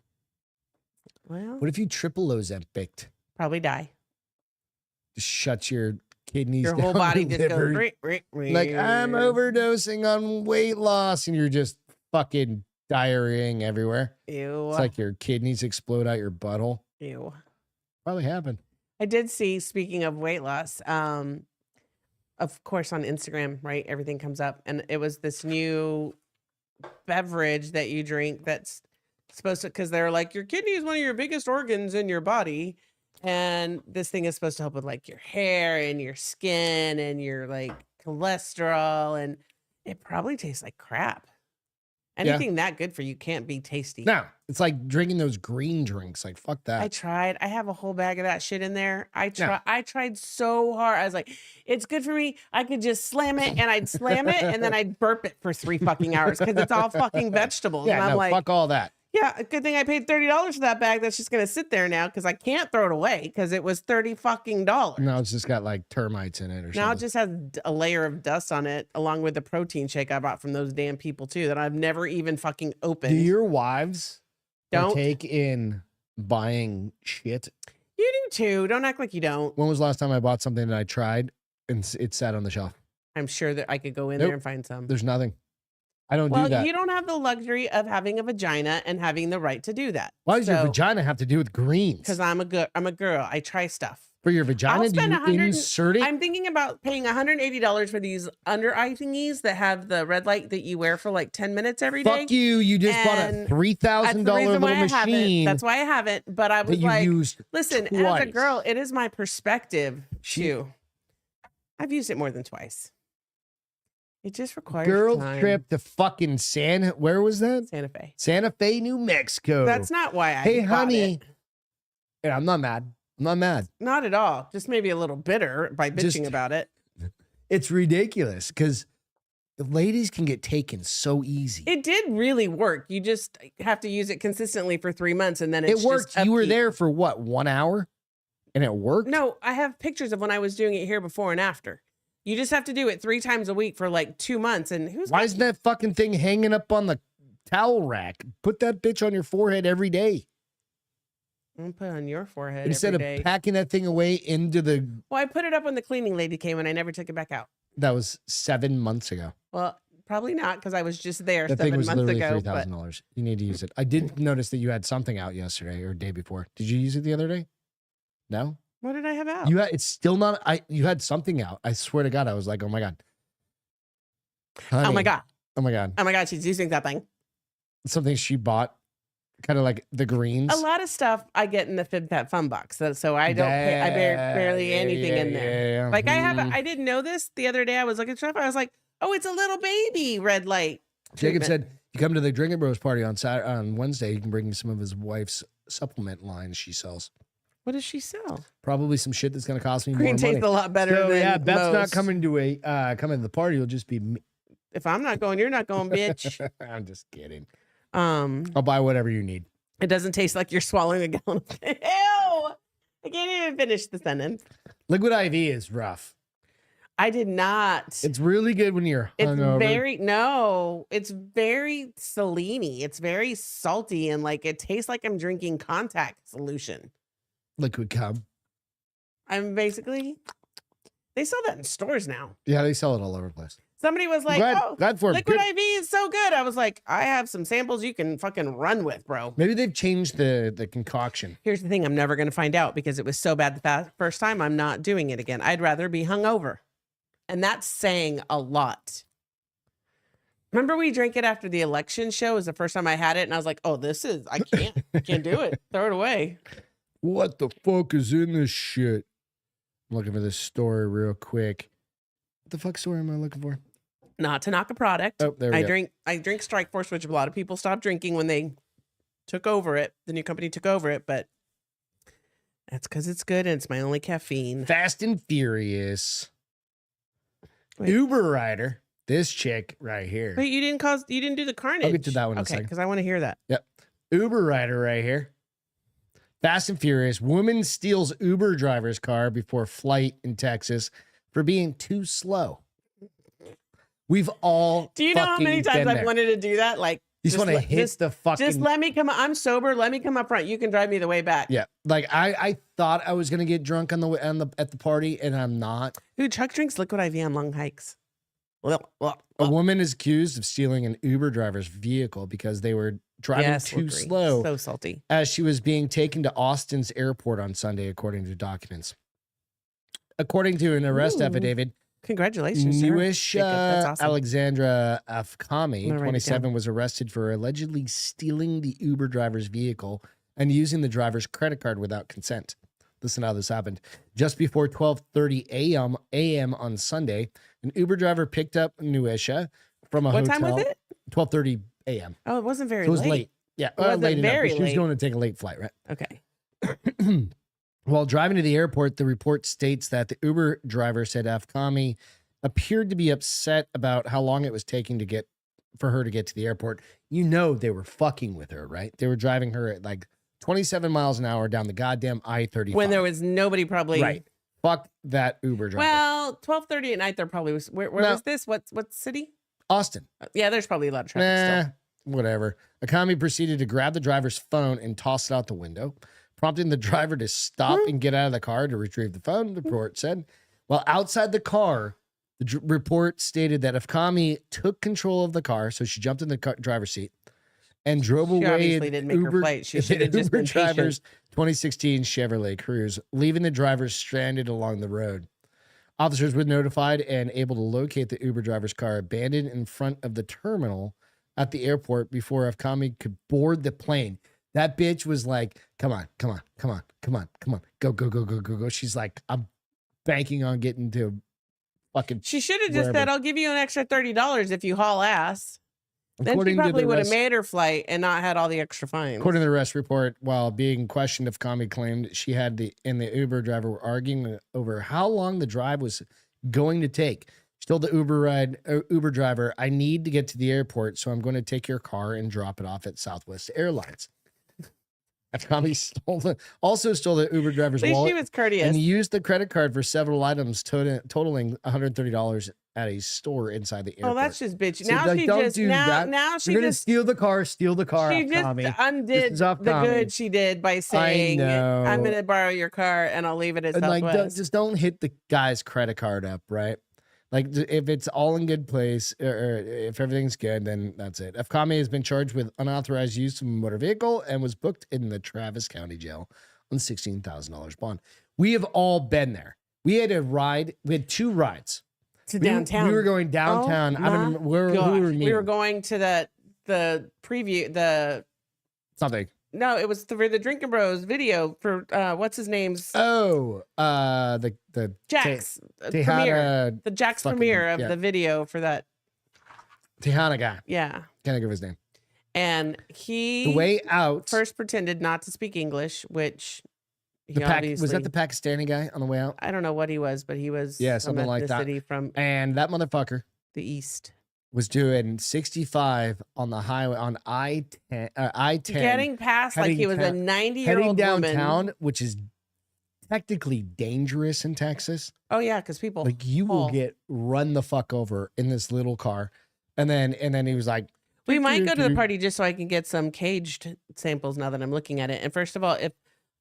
Well, What if you triple Ozempic? probably die. Just shut your kidneys Your down. whole body your just goes. liver. Like, I'm overdosing on weight loss. And you're just fucking diarrheaing everywhere. Ew. It's like your kidneys explode out your butthole. Ew. Probably happened. I did see, speaking of weight loss, of course on Instagram, right? Everything comes up. And it was this new beverage that you drink that's supposed to, because they're like, your kidney is one of your biggest organs in your body. And this thing is supposed to help with like your hair and your skin and your like cholesterol. And it probably tastes like crap. Anything that good for you can't be tasty. No, it's like drinking those green drinks. Like, fuck that. I tried. I have a whole bag of that shit in there. I No. tried so hard. I was like, it's good for me. I could just slam it and I'd slam it and then I'd burp it for 3 fucking hours because it's all fucking vegetables. Yeah, and I'm no, like, fuck all that. yeah, good thing I paid $30 for that bag that's just gonna sit there now because I can't throw it away because it was $30 fucking dollars. No, it's just got like termites in it or Now it something. just has a layer of dust on it, along with the protein shake I bought from those damn people too that I've never even fucking opened. Do your wives Don't. partake in buying shit? You do too. Don't act like you don't. When was the last time I bought something that I tried and it sat on the shelf? I'm sure that I could go in Nope. there and find some. There's nothing. I don't Well, do that. you don't have the luxury of having a vagina and having the right to do that. Why does your vagina have to do with greens? Because I'm a girl. I try stuff. For your vagina, do spend you 100 insert it? I'm thinking about paying $180 for these under eye thingies that have the red light that you wear for like 10 minutes every day. Fuck you. You just bought a And $3,000 That's the reason little why I haven't. machine That's why I haven't. But I that was you like, used listen, as a twice. girl, it is my perspective She- too. I've used it more than twice. It just requires Girl time. trip to fucking where was that? Santa Fe. Santa Fe, New Mexico. That's not why I Hey, bought honey. it. Yeah, I'm not mad. I'm not mad. Not at all. Just maybe a little bitter by bitching Just- about it. It's ridiculous because ladies can get taken so easy. It did really work. You just have to use it consistently for 3 months and then It it's worked. just You were upkeep. there for what, 1 hour? And it worked? No, I have pictures of when I was doing it here before and after. You just have to do it 3 times a week for like 2 months. And Why isn't that fucking thing hanging up on the towel rack? Put that bitch on your forehead every day. I'm gonna put it on your forehead Instead every of day. packing that thing away into the... Well, I put it up when the cleaning lady came and I never took it back out. That was 7 months ago. Well, probably not because I was just there That thing 7 was months literally ago. But $3,000. You need to use it. I did notice that you had something out yesterday or day before. Did you use it the other day? No? What did I have out? It's still not. You had something out. I swear to God, I was like, oh my God. Honey, oh my God. Oh my God. Oh my God. She's using something. Something she bought, kind of like the greens. A lot of stuff I get in the FibFat box, so I don't pay. I barely anything in there. Yeah. Like I didn't know this the other day. I was looking at stuff. I was like, oh, it's a little baby red light. Jacob treatment. said, you come to the Drinking Bros party on Wednesday, you can bring some of his wife's supplement line she sells. What does she sell? Probably some shit that's going to cost me Green more tastes money. a lot better So, than yeah, Beth's not most. coming to the party. It'll just be me. If I'm not going, you're not going, bitch. I'm just kidding. I'll buy whatever you need. It doesn't taste like you're swallowing a gallon of Ew! I can't even finish the sentence. Liquid IV is rough. I did not. It's really good when you're hungover. It's very saline-y. It's very salty and like it tastes like I'm drinking contact solution. Liquid cum. I'm basically, they sell that in stores now. Yeah, they sell it all over the place. Somebody was like, glad for Liquid good. IV is so good. I was like, I have some samples you can fucking run with, bro. Maybe they've changed the concoction. Here's the thing. I'm never going to find out because it was so bad the first time. I'm not doing it again. I'd rather be hungover. And that's saying a lot. Remember we drank it after the election show? It was the first time I had it. And I was like, oh, I can't do it. Throw it away. What the fuck is in this shit? I'm looking for this story real quick. What the fuck story am I looking for? Not to knock a product. Oh, there we go. I drink Strike Force, which a lot of people stopped drinking when they took over it. The new company took over it, but that's because it's good and it's my only caffeine. Fast and Furious. Wait. Uber rider. This chick right here. Wait, you didn't do the carnage. I'll get to that one in a okay, second. because I want to hear that. Yep. Uber rider right here. Fast and Furious. Woman steals Uber driver's car before flight in Texas for being too slow. We've all. Do you know how many times I've wanted to do that? Like, you just want to hit the fucking. Just let me come. I'm sober. Let me come up front. You can drive me the way back. Yeah, like I thought I was gonna get drunk at the party, and I'm not. Dude, Chuck drinks Liquid IV on long hikes. A woman is accused of stealing an Uber driver's vehicle because they were driving too slow. So salty. As she was being taken to Austin's airport on Sunday, according to documents. According to an arrest affidavit, congratulations, newish awesome. Alexandra Afkami, 27, was arrested for allegedly stealing the Uber driver's vehicle and using the driver's credit card without consent. Listen to how this happened. Just before 12:30 a.m. on Sunday, an Uber driver picked up Nuisha from a hotel. What time was it? 12:30 a.m. Oh, it wasn't very late. So it was late. late. Yeah, it wasn't late very enough. She was going to take a late flight, right? Okay. While driving to the airport, the report states that the Uber driver said Afkami appeared to be upset about how long it was taking for her to get to the airport. You know they were fucking with her, right? They were driving her at like 27 miles an hour down the goddamn I-35. When there was nobody probably. Right. Fuck that Uber driver. Well, 12:30 at night there probably was. Where was this? What city? Austin. Yeah, there's probably a lot of traffic still. Whatever. Akami proceeded to grab the driver's phone and toss it out the window, prompting the driver to stop and get out of the car to retrieve the phone, the report said. While outside the car, the report stated that Afkami took control of the car, so she jumped in the driver's seat and drove away. Obviously didn't make her flight. She should have just been driver's 2016 Chevrolet Cruze, leaving the driver stranded along the road. Officers were notified and able to locate the Uber driver's car abandoned in front of the terminal at the airport before Afkami could board the plane. That bitch was like, come on. Go. She's like, I'm banking on getting to fucking. She should have just said, I'll give you an extra $30 if you haul ass. Then According she probably to would have made her flight and not had all the extra fines. According to the arrest report, while being questioned, Afkami claimed she had the Uber driver were arguing over how long the drive was going to take. She told the Uber driver, I need to get to the airport, so I'm going to take your car and drop it off at Southwest Airlines. Afkami also stole the Uber driver's wallet. She was courteous. And used the credit card for several items, totaling $130 at a store inside the airport. Oh, that's just bitch. So Now like, she don't just do now that. now she You're gonna just steal the car. She just undid the good she did by saying, I'm going to borrow your car and I'll leave it at Southwest. Like, just don't hit the guy's credit card up, right? Like, if it's all in good place, or if everything's good, then that's it. Afkami has been charged with unauthorized use of a motor vehicle and was booked in the Travis County Jail on $16,000 bond. We have all been there. We had a ride. We had 2 rides. To downtown. We were going downtown. Oh, I don't remember who we were meeting. We were going to the preview, something. No, it was for the Drinking Bros video for what's his name's? Oh, the Jack's premiere. Tejada, The Jack's premiere of the video for that. Tejada guy. Yeah. Can't think of his name. And he the way out first pretended not to speak English, which he was that the Pakistani guy on the way out? I don't know what he was, but he was something like that. From and that motherfucker the east was doing 65 on the highway on I-10. Getting past like he was a 90-year-old downtown, woman. which is technically dangerous in Texas. Oh yeah, because people like you will get run the fuck over in this little car, and then he was like, "We might go to the party just so I can get some caged samples." Now that I'm looking at it, and first of all, if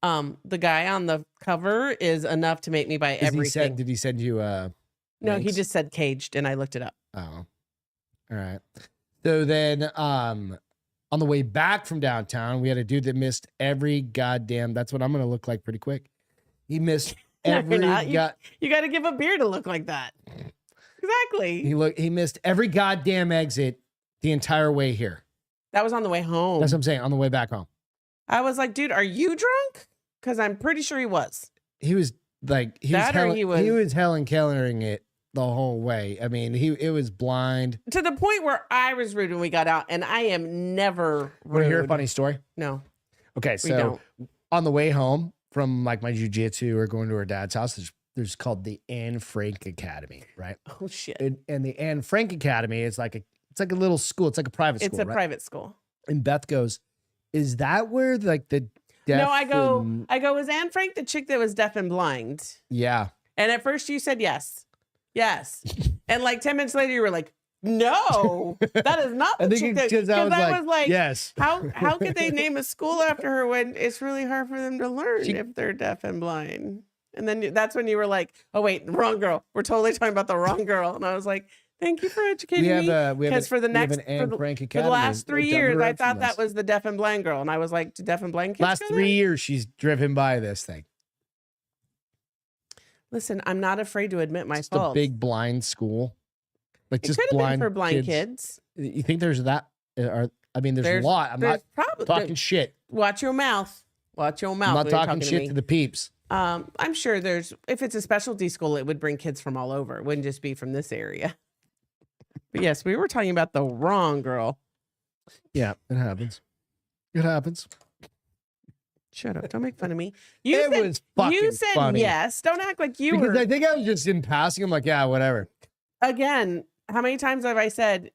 the guy on the cover is enough to make me buy everything. Did he send you No, links? he just said caged, and I looked it up. Oh. All right. So then on the way back from downtown, we had a dude that missed every goddamn, that's what I'm going to look like pretty quick. He missed every you got to give a beer to look like that. Exactly. He missed every goddamn exit the entire way here. That was on the way home. That's what I'm saying, on the way back home. I was like, dude, are you drunk? Because I'm pretty sure he was. He was like, he was Helen Kellering it the whole way. I mean, it was blind. To the point where I was rude when we got out, and I am never rude. Want to hear a funny story? No. Okay, so on the way home from like my jiu-jitsu or going to her dad's house, there's called the Anne Frank Academy, right? Oh shit. And the Anne Frank Academy is like a little school. It's like a private school. It's a private school. And Beth goes, "Is that where like the deaf?" No, I go, "Was Anne Frank the chick that was deaf and blind?" Yeah. And at first you said yes. Yes. And like 10 minutes later, you were like, "No, that is not the chick that," because I was like, yes. How could they name a school after her when it's really hard for them to learn if they're deaf and blind? And then that's when you were like, "Oh wait, wrong girl. We're totally talking about the wrong girl." And I was like, "Thank you for educating me." Because for the last 3 years, I thought that was the deaf and blind girl, and I was like, "Do deaf and blind kids?" Last 3 years, she's driven by this thing. Listen, I'm not afraid to admit my fault. It's a big blind school, like just blind for blind kids. You think there's that? I mean, there's a lot. I'm not talking shit. Watch your mouth. Watch your mouth. I'm not talking shit to the peeps. I'm sure if it's a specialty school, it would bring kids from all over. It wouldn't just be from this area. But yes, we were talking about the wrong girl. Yeah, it happens. It happens. Shut up. Don't make fun of me. You said funny. Yes. Don't act like you were. I think I was just in passing. I'm like, yeah, whatever. Again, how many times have I said,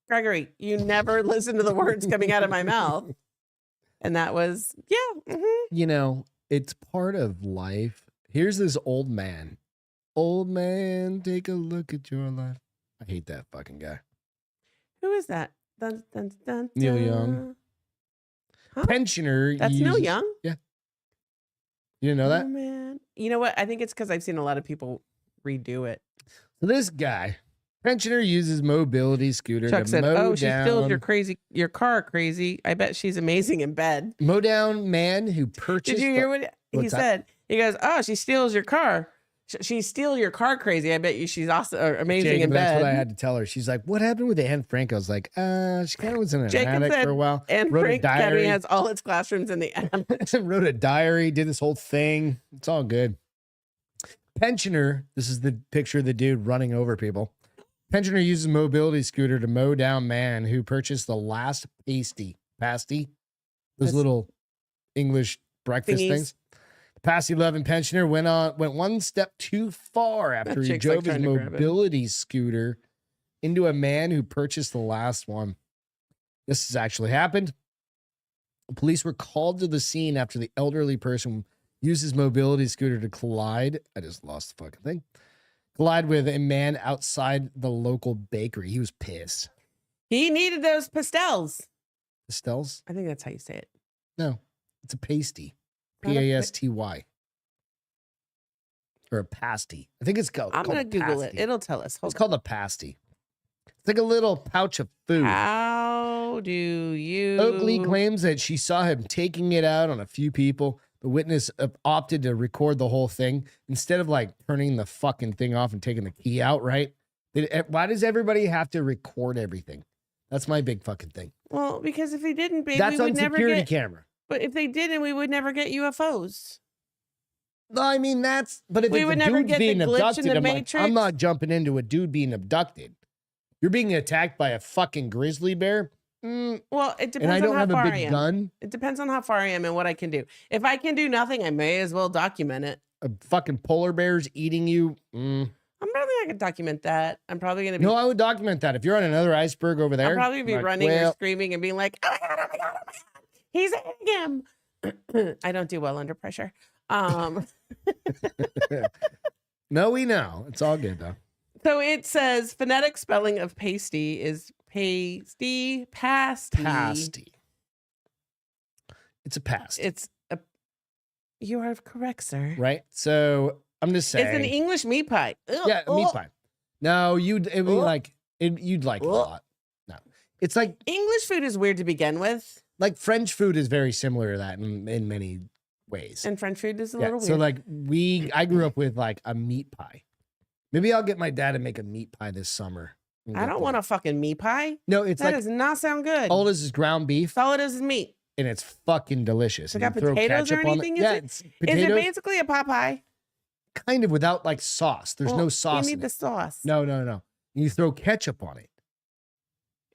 "Gregory, you never listen to the words coming out of my mouth"? And that was, yeah. Mm-hmm. You know, it's part of life. Here's this old man. Old man, take a look at your life. I hate that fucking guy. Who is that? Dun, dun, dun, dun. Neil Young. Huh? Pensioner. That's Neil Young? Yeah. You didn't know that? Oh, man. You know what? I think it's because I've seen a lot of people redo it. So this guy, pensioner, uses mobility scooter Chuck to said, mow she steals your car crazy. I bet she's amazing in bed. Mow down man who purchased. Did you hear what he said? He goes, "Oh, she steals your car. She steal your car crazy. I bet you she's awesome or amazing in bed." That's what I had to tell her. She's like, "What happened with Anne Frank?" I was like, she kind of was in an attic for a while. Anne Frank Academy has all its classrooms in the attic. Wrote a diary, did this whole thing. It's all good. Pensioner, this is the picture of the dude running over people. Pensioner uses mobility scooter to mow down man who purchased the last pasty. Those little English breakfast things. Past 11 pensioner went one step too far after he drove his mobility scooter into a man who purchased the last one. This has actually happened. Police were called to the scene after the elderly person used his mobility scooter to collide. I just lost the fucking thing. Collide with a man outside the local bakery. He was pissed. He needed those pastels. Pastels? I think that's how you say it. No, it's a pasty. Pasty. Or a pasty. I think it's called. I'm going to Google it. It'll tell us. It's called a pasty. It's like a little pouch of food. How do you... Oakley claims that she saw him taking it out on a few people. The witness opted to record the whole thing instead of like turning the fucking thing off and taking the key out, right? Why does everybody have to record everything? That's my big fucking thing. Well, because if they didn't, babe, That's we on would never security get. camera. But if they didn't, we would never get UFOs. No, I mean but if We it's would a never dude's get the being glitch in abducted, the I'm like, Matrix. I'm not jumping into a dude being abducted. You're being attacked by a fucking grizzly bear. Well, it depends And I on don't how have a far I big am. gun. It depends on how far I am and what I can do. If I can do nothing, I may as well document it. A fucking polar bear's eating you. I'm probably not gonna document that. I'm probably gonna be. No, I would document that. If you're on another iceberg over there, I'm probably gonna be like, running or well, screaming and being like, "Oh my god! Oh my god! Oh my god! He's eating him!" I don't do well under pressure. No, we know. It's all good though. So it says phonetic spelling of pasty is pasty. Pasty. It's a pasty. It's a. You are correct, sir. Right? So I'm just saying. It's an English meat pie. Ugh, Yeah, a meat ugh. pie. No, you'd Ugh. like it. You'd like it a Ugh. lot. No, it's like English food is weird to begin with, French food is very similar to that in many ways. and French food is a Yeah, little weird. so like I grew up with like a meat pie. Maybe I'll get my dad to make a meat pie this summer. I don't want a fucking meat pie. No, it's That like does not sound good. all it is ground beef, All it is meat. and it's fucking delicious. So And got you throw potatoes or ketchup on anything, is Yeah, it? it's Is potatoes, it basically a pot pie? kind of without like sauce. There's Well, no sauce. You in need the it. sauce. No. You throw ketchup on it.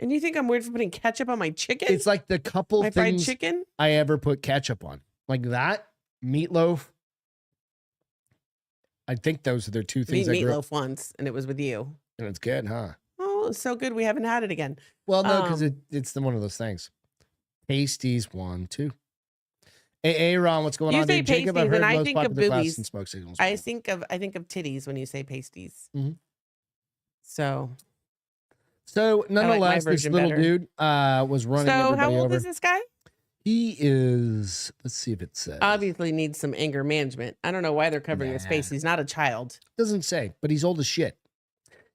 And you think I'm weird for putting ketchup on my chicken? It's like the couple my fried things chicken? I ever put ketchup on, like that meatloaf. I think those are the two I things ate I grew up. meatloaf once, and it was with you. And it's good, huh? Oh, it's so good. We haven't had it again. Well, no, because Um, it's one of those things. Pasties 1, 2. Hey, Ron, what's going You on? say Dude? Jacob, I've pasties, and heard I most think of popular class boobies. and smoke signals. I think of titties when you say pasties. Mhm. So So, nonetheless, this version little better. dude was running how everybody old over. is this guy? He is. Let's see if it says. Obviously needs some anger management. I don't know why they're covering his face. Nah. He's not a child. Doesn't say, but he's old as shit.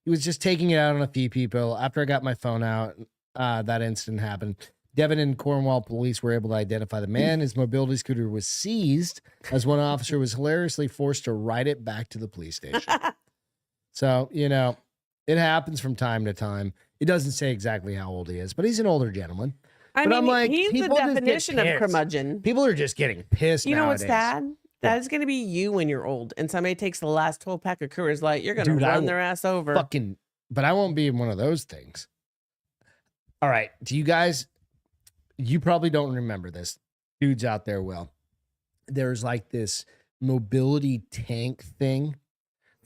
He was just taking it out on a few people. After I got my phone out, that incident happened. Devon and Cornwall police were able to identify the man. His mobility scooter was seized as one officer was hilariously forced to ride it back to the police station. So, it happens from time to time. It doesn't say exactly how old he is, but he's an older gentleman. I But mean, I'm like, he's the people just get definition of pissed. curmudgeon. People are just getting pissed You know what's nowadays. sad? That is going to be you when you're old, and somebody takes the last 12 pack of Coors Light. You're going to Dude, I run will their ass over. But I won't be in one of those things. All right. Do you guys, you probably don't remember this. Dudes out there will. There's like this mobility tank thing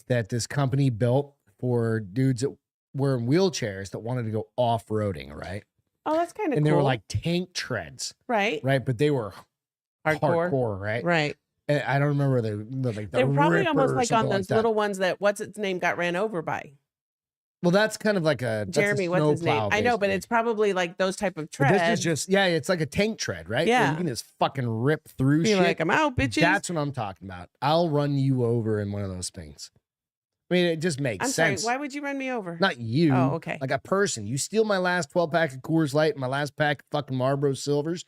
that this company built for dudes that were in wheelchairs that wanted to go off-roading, right? Oh, that's kind of cool. And they were like tank treads, right, right? But they were hardcore, right? right. And I don't remember the They're probably Ripper almost or like on something those that. little ones that what's its name got ran over by. Well, that's kind of like that's Jeremy, a what's his name? snowplow, I know, but basically. it's probably like those type of But treads. this is just, it's like a tank tread, right? Where Yeah. you can just fucking rip through Be shit. like, I'm out, bitches. That's what I'm talking about. I'll run you over in one of those things. I mean, it just makes I'm sorry. sense. Why would you run me over? Not you. Oh, okay. Like a person. You steal my last 12 pack of Coors Light and my last pack of fucking Marlboro Silvers,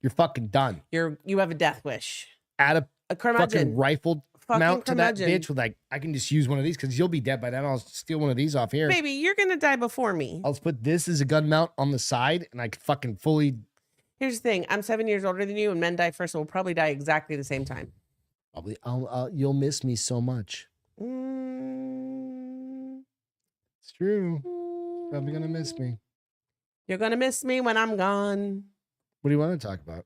you're fucking done. You have a death wish. Add a A fucking curmudgeon. rifle Fucking mount to that curmudgeon. bitch with like, I can just use one of these because you'll be dead by then. I'll steal one of these off here. Baby, you're gonna die before me. I'll put this as a gun mount on the side and I can fucking fully. Here's the thing. I'm 7 years older than you, and men die first, so we'll probably die exactly the same time. Probably, you'll miss me so much. It's true. Probably gonna miss me. You're gonna miss me when I'm gone. What do you want to talk about?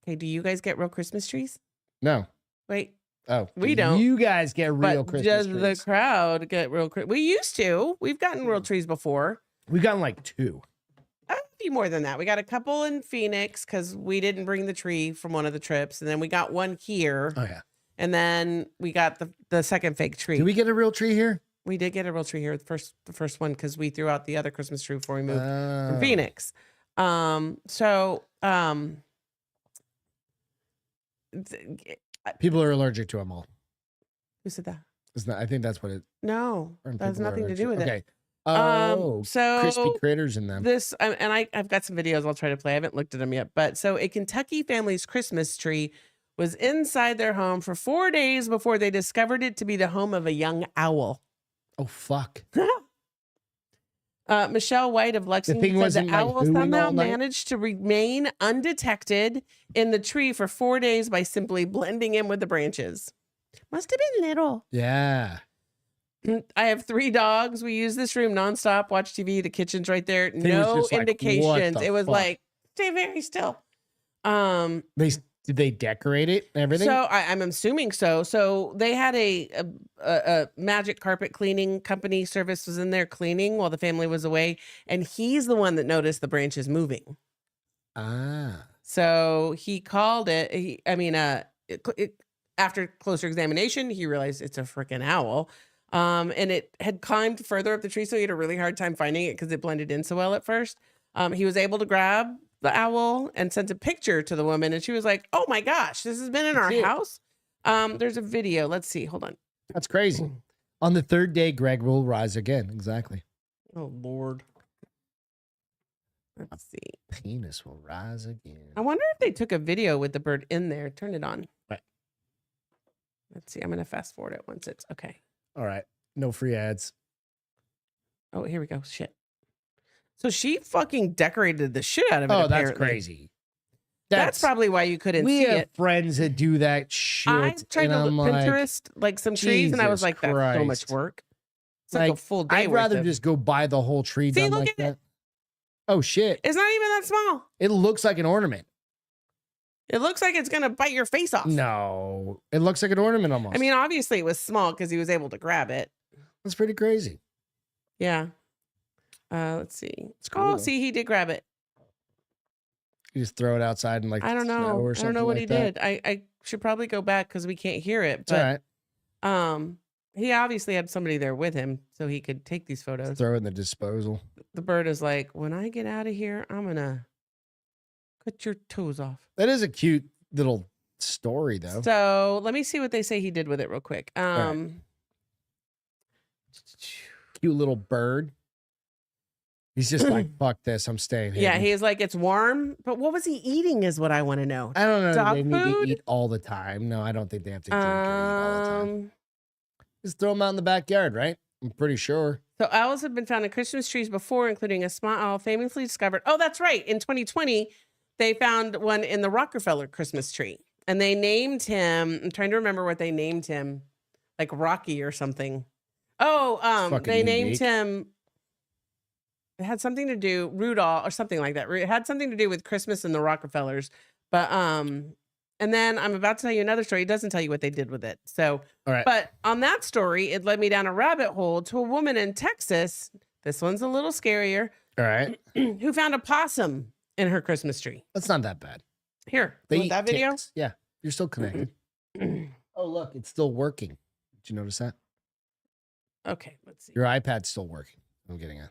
Okay, do you guys get real Christmas trees? No. Wait, Oh, We don't. You guys get real but Christmas just trees. the crowd get real. We used to. We've gotten real trees before. We've gotten like 2. A few more than that. We got a couple in Phoenix because we didn't bring the tree from one of the trips, and then we got one here, Oh yeah. and then we got the second fake tree. Did we get a real tree here? We did get a real tree here, the first one, because we threw out the other Christmas tree before we moved from Oh. Phoenix. People are allergic to them all. Who said that? It's not, I think that's what it. No, or that has people are nothing to allergic- do with it. Okay. Oh, So crispy critters in them. I've got some videos I'll try to play. I haven't looked at them yet, but so a Kentucky family's Christmas tree was inside their home for 4 days before they discovered it to be the home of a young owl. Oh, fuck. Michelle White of Lexington said wasn't, the like, owl hooting somehow all night? managed to remain undetected in the tree for 4 days by simply blending in with the branches. Must have been little. Yeah. I have 3 dogs. We use this room nonstop, watch TV. The kitchen's right there. was No just like, what indications. the It was fuck? like, stay very still. Did they decorate it and everything? So I'm assuming so. So they had a magic carpet cleaning company service was in there cleaning while the family was away, and he's the one that noticed the branches moving. So he called it. After closer examination, he realized it's a freaking owl, and it had climbed further up the tree, so he had a really hard time finding it because it blended in so well at first. He was able to grab the owl and sent a picture to the woman, and she was like, "Oh my gosh, this has been in our Cute. house." There's a video. Let's see. Hold on. That's crazy. On the 3rd day, Greg will rise again. Exactly. Oh Lord. Let's see. Penis will rise again. I wonder if they took a video with the bird in there. Turn it on. Right. Let's see. I'm gonna fast forward it once it's okay. All right. No free ads. Oh, here we go. Shit. So she fucking decorated the shit out of it. Oh, that's apparently. crazy. That's probably why you couldn't we see have it. friends that do that shit. I tried and to I'm look like, Pinterest like some trees, and I was Jesus like, "That's so much Christ. work." It's like a full day. I'd rather worth of- just go buy the whole tree See, done look like at that. it. Oh shit! It's not even that small. It looks like an ornament. It looks like it's gonna bite your face off. No, it looks like an ornament almost. I mean, obviously it was small because he was able to grab it. that's pretty crazy. Yeah. Let's see. It's cool. Oh, see, he did grab it. You just throw it outside and like I don't snow know. or I don't something know what like he that. did. I should probably go back because we can't hear it. It's all But right. he obviously had somebody there with him so he could take these photos. Throw it in the disposal. The bird is like, when I get out of here, I'm gonna cut your toes off. That is a cute little story, though. So let me see what they say he did with it real quick. right. Cute little bird. He's just like, fuck this, I'm staying here. Yeah, he's like, it's warm, but what was he eating is what I want to know. I don't know. Dog They need food? to eat all the time. No, I don't think they have to drink or eat all the time. Um, Just throw them out in the backyard, right? I'm pretty sure. So owls have been found in Christmas trees before, including a small owl famously discovered. Oh, that's right. In 2020, they found one in the Rockefeller Christmas tree. And they named him, I'm trying to remember what they named him, like Rocky or something. Oh, fucking they named unique. him, it had something to do, Rudolph or something like that. It had something to do with Christmas and the Rockefellers. But, and then I'm about to tell you another story. It doesn't tell you what they did with it. So, All right. but on that story, it led me down a rabbit hole to a woman in Texas. This one's a little scarier, All right. who found a possum in her Christmas tree. That's not that bad. Here, They you want eat that video? ticks. Yeah. You're still connected. Oh, look, it's still working. Did you notice that? Okay, let's see. Your iPad's still working. I'm getting it.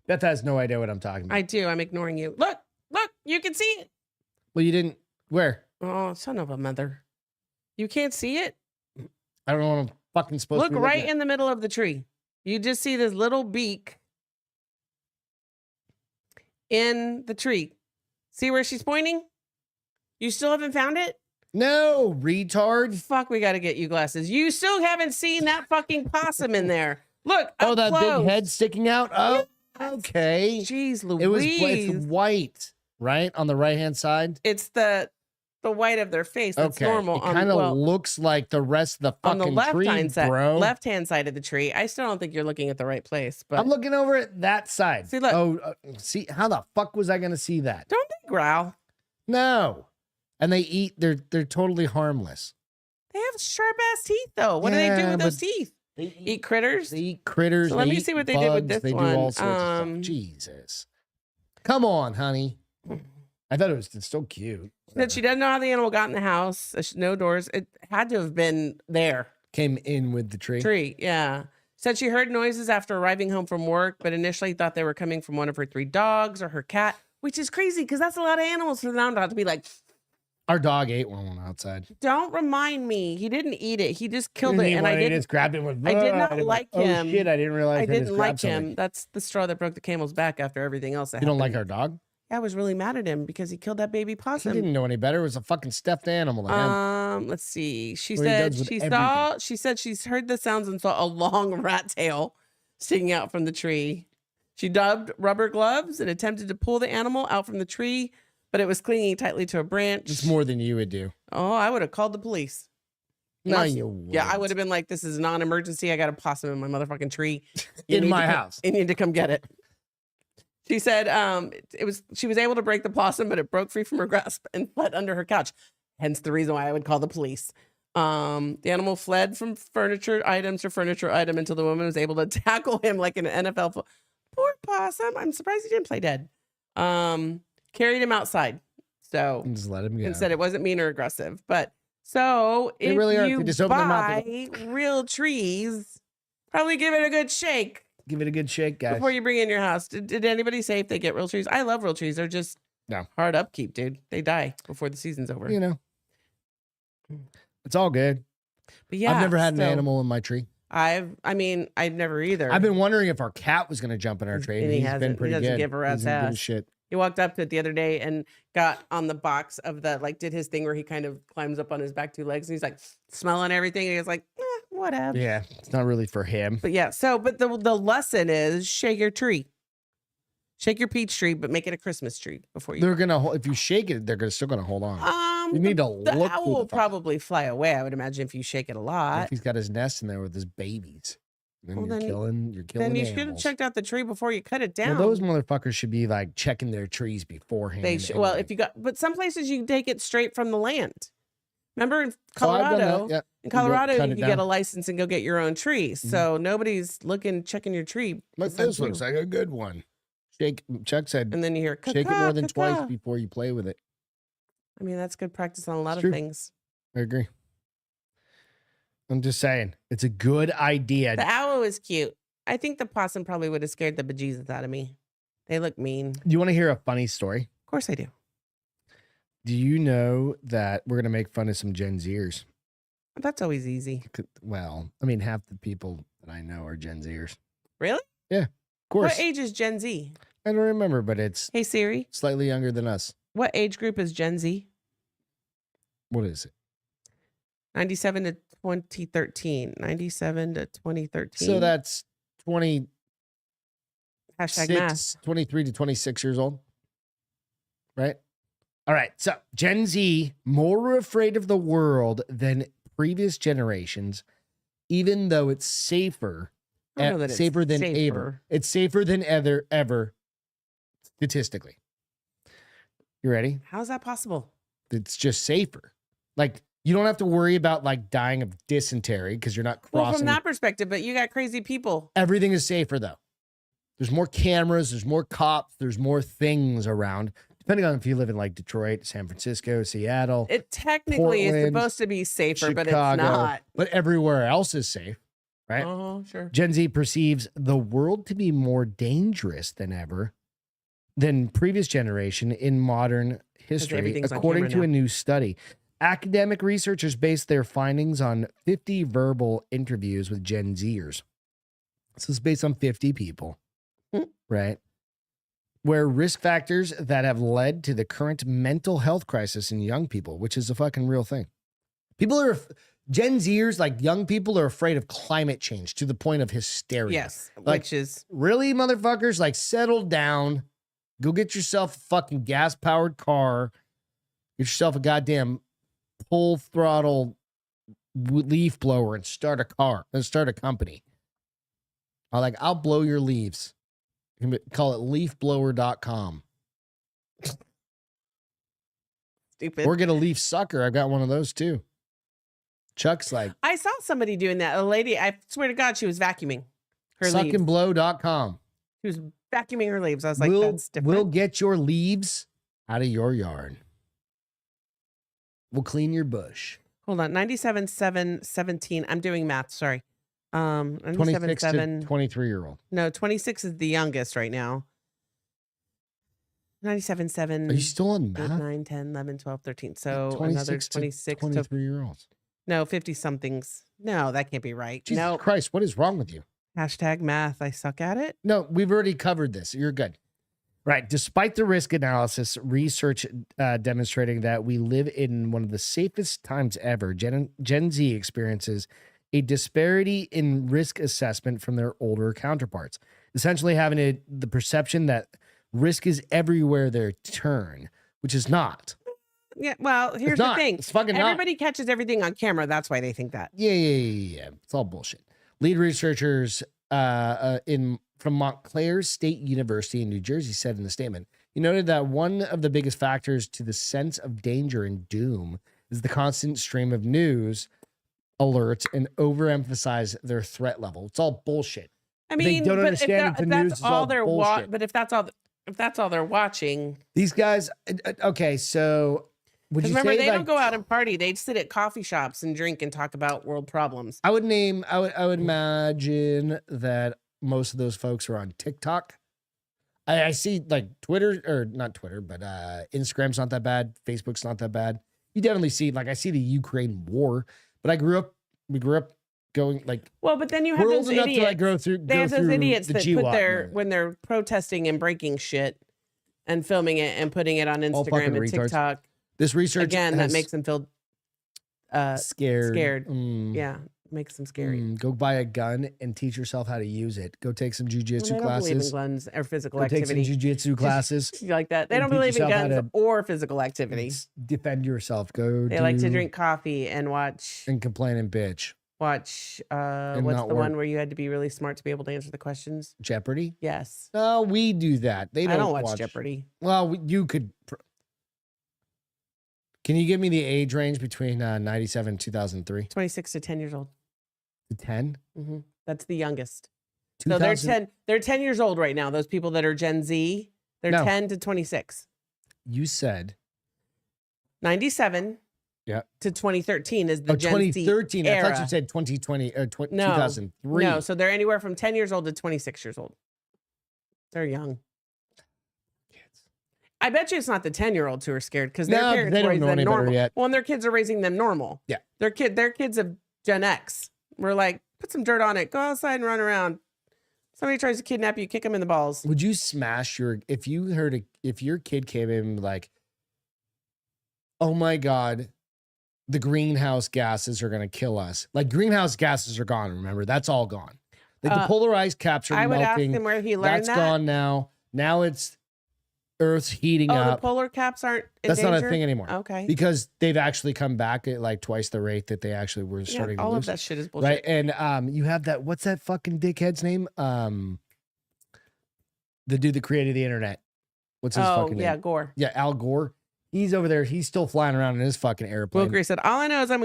Beth has no idea what I'm talking about. I do. I'm ignoring you. Look, you can see it. Well, you didn't. Where? Oh, son of a mother. You can't see it? I don't know what I'm fucking supposed Look to be right looking at. in the middle of the tree. You just see this little beak in the tree. See where she's pointing? You still haven't found it? No, retard. Fuck, we got to get you glasses. You still haven't seen that fucking possum in there. Look, Oh, up that close. big head sticking out? Oh, okay. Jeez It was Louise. it's white, right? On the right-hand side? It's the white of their face. That's okay. normal. It kind of looks like the rest of the on the fucking tree, left-hand side, bro. left-hand side of the tree. I still don't think you're looking at the right place. But I'm looking over at that side. See, look. Oh, see, how the fuck was I going to see that? don't they growl? No. And they eat, they're totally harmless. They have sharp ass teeth, though. What do they do Yeah, with those but teeth? They Eat critters. They eat critters. So let they me eat see what they did with bugs, this they one. do all sorts of stuff. Jesus. Come on, honey. I thought it was it's still cute. That she doesn't know how the animal got in the house. No doors. It had to have been there. Came in with the tree. Tree, yeah. Said she heard noises after arriving home from work, but initially thought they were coming from one of her 3 dogs or her cat, which is crazy because that's a lot of animals for them not to be like, Our dog ate one outside. don't remind me. He didn't eat it. He just killed it. He And I wanted- he didn't. just grabbed it with. I did not and it like went, him. Oh shit! I didn't realize. I I just didn't like grabbed something." him. That's the straw that broke the camel's back after everything else that You don't like happened. our dog? I was really mad at him because he killed that baby He possum. didn't know any better. It was a fucking stuffed animal to him. Let's see. She What he said does with she said she's heard the sounds and saw a long rat tail sticking out from the tree. She dubbed rubber gloves and attempted to pull the animal out from the tree, but it was clinging tightly to a branch. It's more than you would do. Oh, I would have called the police. No, you wouldn't. Yeah, I would have been like, this is non-emergency. I got a possum in my motherfucking tree. In my house. You need to come get it. She said she was able to break the possum, but it broke free from her grasp and fled under her couch. Hence the reason why I would call the police. The animal fled from furniture items to furniture item until the woman was able to tackle him like an NFL. Poor possum. I'm surprised he didn't play dead. Carried him outside. So Just let him go. and said it wasn't mean or aggressive. But so They if really are. They you just open their mouth buy real trees, probably give it a good shake Give it a good shake, guys. before you bring it in your house. Did anybody say if they get real trees? I love real trees. They're just No. hard upkeep, dude. They die before the season's over. You know, it's all good. But yeah, I've never had an so animal in my tree. I've never either. I've been wondering if our cat was going to jump in our tree. And he He's been hasn't. He pretty doesn't good. give a rat's He's been good ass. shit. He walked up to it the other day and got on the box of the, like, did his thing where he kind of climbs up on his back two legs and he's like smelling everything. And he's like, whatever. Yeah, it's not really for him. But yeah, but the lesson is shake your tree. Shake your peach tree, but make it a Christmas tree before you. They're gonna if you shake it, they're still gonna hold on. You need to the look. owl will probably fly away, I would imagine, if you shake it a If lot. he's got his nest in there with his babies, then Well, you're killing. Then you should have animals. checked out the tree before you cut it down. Well, those motherfuckers should be like checking their trees beforehand. They should. Well, anyway. if you got, but some places you can take it straight from the land. Remember in Oh, I've done that, Colorado, yeah. in Colorado, cut you it can get down. a license and go get your own tree. So nobody's checking your tree. Like besides this you. looks like a good one. Shake. Chuck said, And then you hear shake it "Caw-caw, more than twice caw-caw." before you play with it. I mean, that's good practice on a lot It's of true. things. I agree. I'm just saying, it's a good idea. The owl is cute. I think the possum probably would have scared the bejesus out of me. They look mean. You want to hear a funny story? Of course I do. Do you know that we're gonna make fun of some Gen Zers? That's always easy. Well, I mean, half the people that I know are Gen Zers. Really? Of course. What age is Gen Z? I don't remember, but it's Hey Siri, slightly younger than us. what age group is Gen Z? What is it? 97 to 2013. 97 to 2013. So that's 26, Hashtag math. 23 to 26 years old. Right? All right. So Gen Z, more afraid of the world than previous generations, even though it's safer. I don't know that it's safer than safer. ever. It's safer than ever, statistically. You ready? How is that possible? It's just safer. Like, you don't have to worry about like dying of dysentery because you're not Well, crossing. from that perspective, but you got crazy people. Everything is safer though. There's more cameras, there's more cops, there's more things around. Depending on if you live in like Detroit, San Francisco, Seattle, It technically is Portland, supposed to be safer, but it's Chicago, not. but everywhere else is safe, right? Oh, sure. Gen Z perceives the world to be more dangerous than ever than previous generation in modern history, everything's on according camera to now. a new study. Academic researchers based their findings on 50 verbal interviews with Gen Zers. This is based on 50 people, right? Where risk factors that have led to the current mental health crisis in young people, which is a fucking real thing. Gen Zers, like young people, are afraid of climate change to the point of hysteria. Yes, Like, which is really, motherfuckers, like settle down. Go get yourself a fucking gas-powered car. Get yourself a goddamn full throttle leaf blower and start a car and start a company. I'll blow your leaves. You can call it leafblower.com. stupid. Or get a leaf sucker. I've got one of those too. Chuck's like I saw somebody doing that. A lady, I swear to God, she was vacuuming her leaves. suckandblow.com. She was vacuuming her leaves. I was like, We'll that's different. We'll get your leaves out of your yard. We'll clean your bush. Hold on, 97, 7, 17. I'm doing math. Sorry. 97, 26 7. to 23-year-old. No, 26 is the youngest right now. 97, 7. Are you still on 8, math? 9, 10, 11, 12, 13. So 26 another to 26 to 23-year-olds. no, 50 somethings. No, that can't be right. Jesus No. Christ, what is wrong with you? Hashtag math. I suck at it. No, we've already covered this. You're good. Right. Despite the risk analysis, research demonstrating that we live in one of the safest times ever, Gen Z experiences a disparity in risk assessment from their older counterparts, essentially having the perception that risk is everywhere they turn, which is not. Yeah, well, here's It's the not. thing. It's fucking not. Everybody catches everything on camera. That's why they think that. Yeah. It's all bullshit. Lead researchers from Montclair State University in New Jersey said in the statement, he noted that one of the biggest factors to the sense of danger and doom is the constant stream of news alerts and overemphasize their threat level. It's all bullshit. I mean, they don't but understand that the news is all bullshit. But if that's all they're watching, These guys, okay, so would you remember say they like, don't go out and party; they'd sit at coffee shops and drink and talk about world problems. I would imagine that most of those folks are on TikTok. I see like Twitter, or not Twitter, but Instagram's not that bad. Facebook's not that bad. You definitely see, like, I see the Ukraine war, but we grew up going like, Well, but then you have we're those old enough idiots. to like go through. They have those idiots that put GWAT when they're protesting and breaking shit and filming it and putting it on All fucking Instagram and retards. TikTok. This research Again, that makes them feel scared. Yeah, makes them scary. Go buy a gun and teach yourself how to use it. Go take some Well, jujitsu they don't believe in classes. guns or physical Go take some activity. jujitsu classes. Like that. They and don't teach believe in yourself how guns or physical activity. Defend yourself. Go. They like to drink coffee and watch and complain and bitch. what's the not one work. where you had to be really smart to be able to answer the questions? Jeopardy. Yes. No, we do that. They don't. I don't watch Jeopardy. Well, you could. Can you give me the age range between 97 and 2003? 26 to 10 years old. To 10? That's the youngest. So they're 10. They're 10 years old right now. Those people that are Gen Z, they're No. 10 to 26. You said 97 Yeah. to 2013 is the Gen 2013. Z era. I thought you said 2020 or No. 2003. No, so they're anywhere from 10 years old to 26 years old. They're young. Kids. I bet you it's not the 10-year-olds who are scared because their No, parents they don't raised know them any better normal. yet. Well, and their kids are raising them normal. Yeah. They're kids of Gen X. We're like, put some dirt on it. Go outside and run around. Somebody tries to kidnap you, kick them in the balls. Would you smash if your kid came in like, oh my God, the greenhouse gases are going to kill us. Like, greenhouse gases are gone. Remember, that's all gone. Like the polar ice caps are I would melting. ask him where he learned That's that. gone now. Now it's Earth's heating Oh, up. the polar caps aren't in That's not a danger? thing anymore. Okay. Because they've actually come back at like twice the rate that they actually were starting to all lose. of that shit is bullshit. Right. And you have that, what's that fucking dickhead's name? The dude that created the internet. What's his fucking name? Yeah, Gore. Yeah, Al Gore. He's over there. He's still flying around in his fucking airplane. Will Greer said, all I know is I'm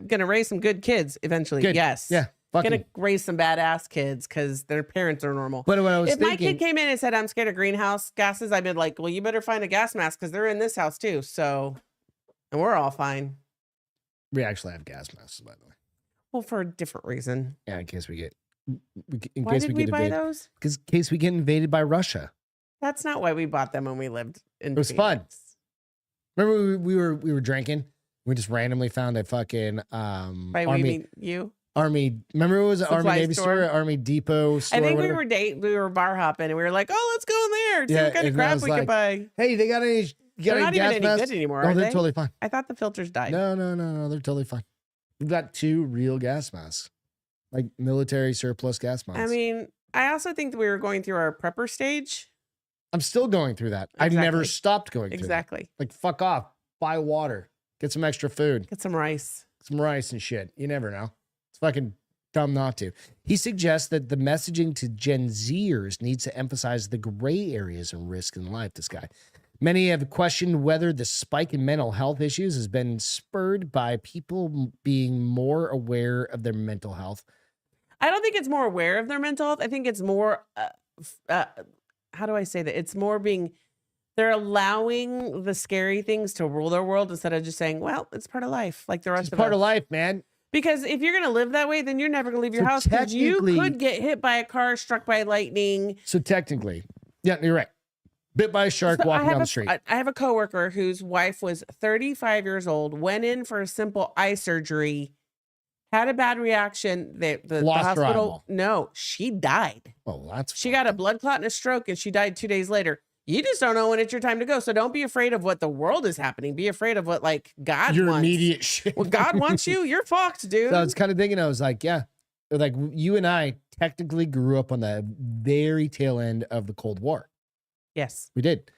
gonna raise some good kids eventually. Good. Yes. Yeah. Fucking. Gonna raise some badass kids because their parents are normal. But what I was If my thinking, kid came in and said, I'm scared of greenhouse gases, I'd be like, well, you better find a gas mask because they're in this house too. So, and we're all fine. we actually have gas masks, by the way. Well, for a different reason. Yeah, in case we get, Why did we get buy invaded. those? Because in case we get invaded by Russia. That's not why we bought them when we lived in It was fun. Phoenix. Remember we were drinking. We just randomly found a fucking By we army. mean you. Army. Remember it was an Army Supply Navy store, store? Army Depot store. I think we whatever. were bar hopping and we were like, oh, let's go in there. See Yeah, what kind of and I crap was we like, could buy. Hey, they got any? You got They're any not gas even any masks? good anymore, Oh, are they're they? totally fine. I thought the filters died. No, they're totally fine. We've got 2 real gas masks, like military surplus gas masks. I mean, I also think that we were going through our prepper stage. I'm still going through that. I've never Exactly. stopped going through that. Exactly. Like, fuck off. Buy water. Get some extra food. Get some rice. Some rice and shit. You never know. It's fucking dumb not to. He suggests that the messaging to Gen Zers needs to emphasize the gray areas and risk in life, this guy. Many have questioned whether the spike in mental health issues has been spurred by people being more aware of their mental health. I don't think it's more aware of their mental health. I think it's more, how do I say that? It's more they're allowing the scary things to rule their world instead of just saying, well, it's part of life, like the rest It's of part us. of life, man. Because if you're going to live that way, then you're never going to leave your So house because you technically- could get hit by a car, struck by lightning. So technically, yeah, you're right. Bit by a shark So walking down the street. I have a coworker whose wife was 35 years old, went in for a simple eye surgery, had a bad reaction. The Lost her hospital, eyeball. no, she died. Oh, that's She got a blood clot and a stroke, and she died 2 days later. You just don't know when it's your time to go. So don't be afraid of what the world is happening. Be afraid of what like God Your wants. immediate shit. When God wants you, you're fucked, dude. So I was kind of thinking, I was like, yeah, like you and I technically grew up on the very tail end of the Cold War. Yes. We did.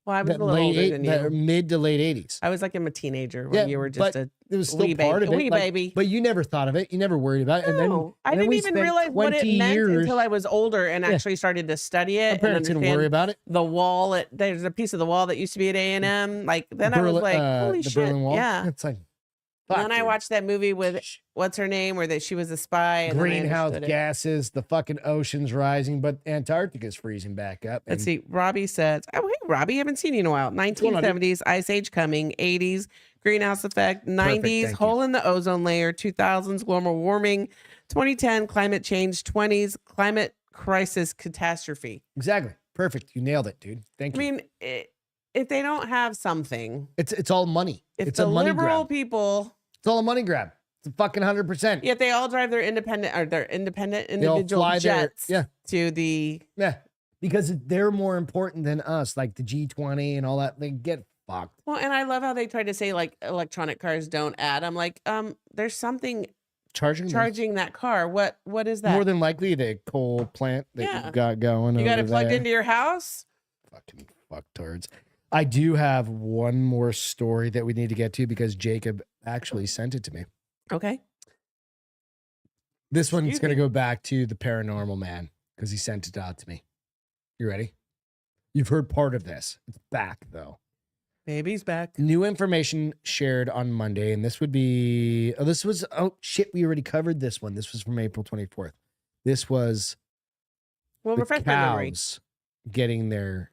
Well, I was a little older than you. Mid to late 80s. I was like a teenager when you were just a it was still wee part of it. wee baby. But you never thought of it. You never worried about it. And then, I and then didn't we even spent realize what it 20 meant years. until I was older and actually started to study it. My parents and didn't worry about it. The wall, there's a piece of the wall that used to be at A&M. Like, then I was like, holy the shit. Berlin Wall? Yeah. It's like, And then I watched that movie with, what's her name, where she was a spy. And greenhouse gases, the fucking ocean's rising, but Antarctica's freezing back up. Let's see. Robbie says, oh, hey, Robbie, haven't seen you in a while. 1970s, Ice Age coming. 80s, greenhouse effect. 90s, hole in the ozone layer. 2000s, global warming. 2010, climate change. 20s, climate crisis catastrophe. Exactly. Perfect. You nailed it, dude. Thank you. I mean, if they don't have something, it's all money. It's a the money liberal grab. people. It's all a money grab. It's a fucking 100%. Yet they all drive their independent individual jets to the because they're more important than us, like the G20 and all that. They get fucked. Well, and I love how they try to say like electronic cars don't add. I'm like, there's something charging that car. What is that? More than likely the coal plant that you got going. You got it plugged into your house. Fucking fucktards. I do have one more story that we need to get to because Jacob actually sent it to me. Okay. This one's going to go back to the paranormal man because he sent it out to me. You ready? You've heard part of this. It's back, though. Baby's back. New information shared on Monday, and this would be... Oh, shit, we already covered this one. This was from April 24th. This was the cows getting their...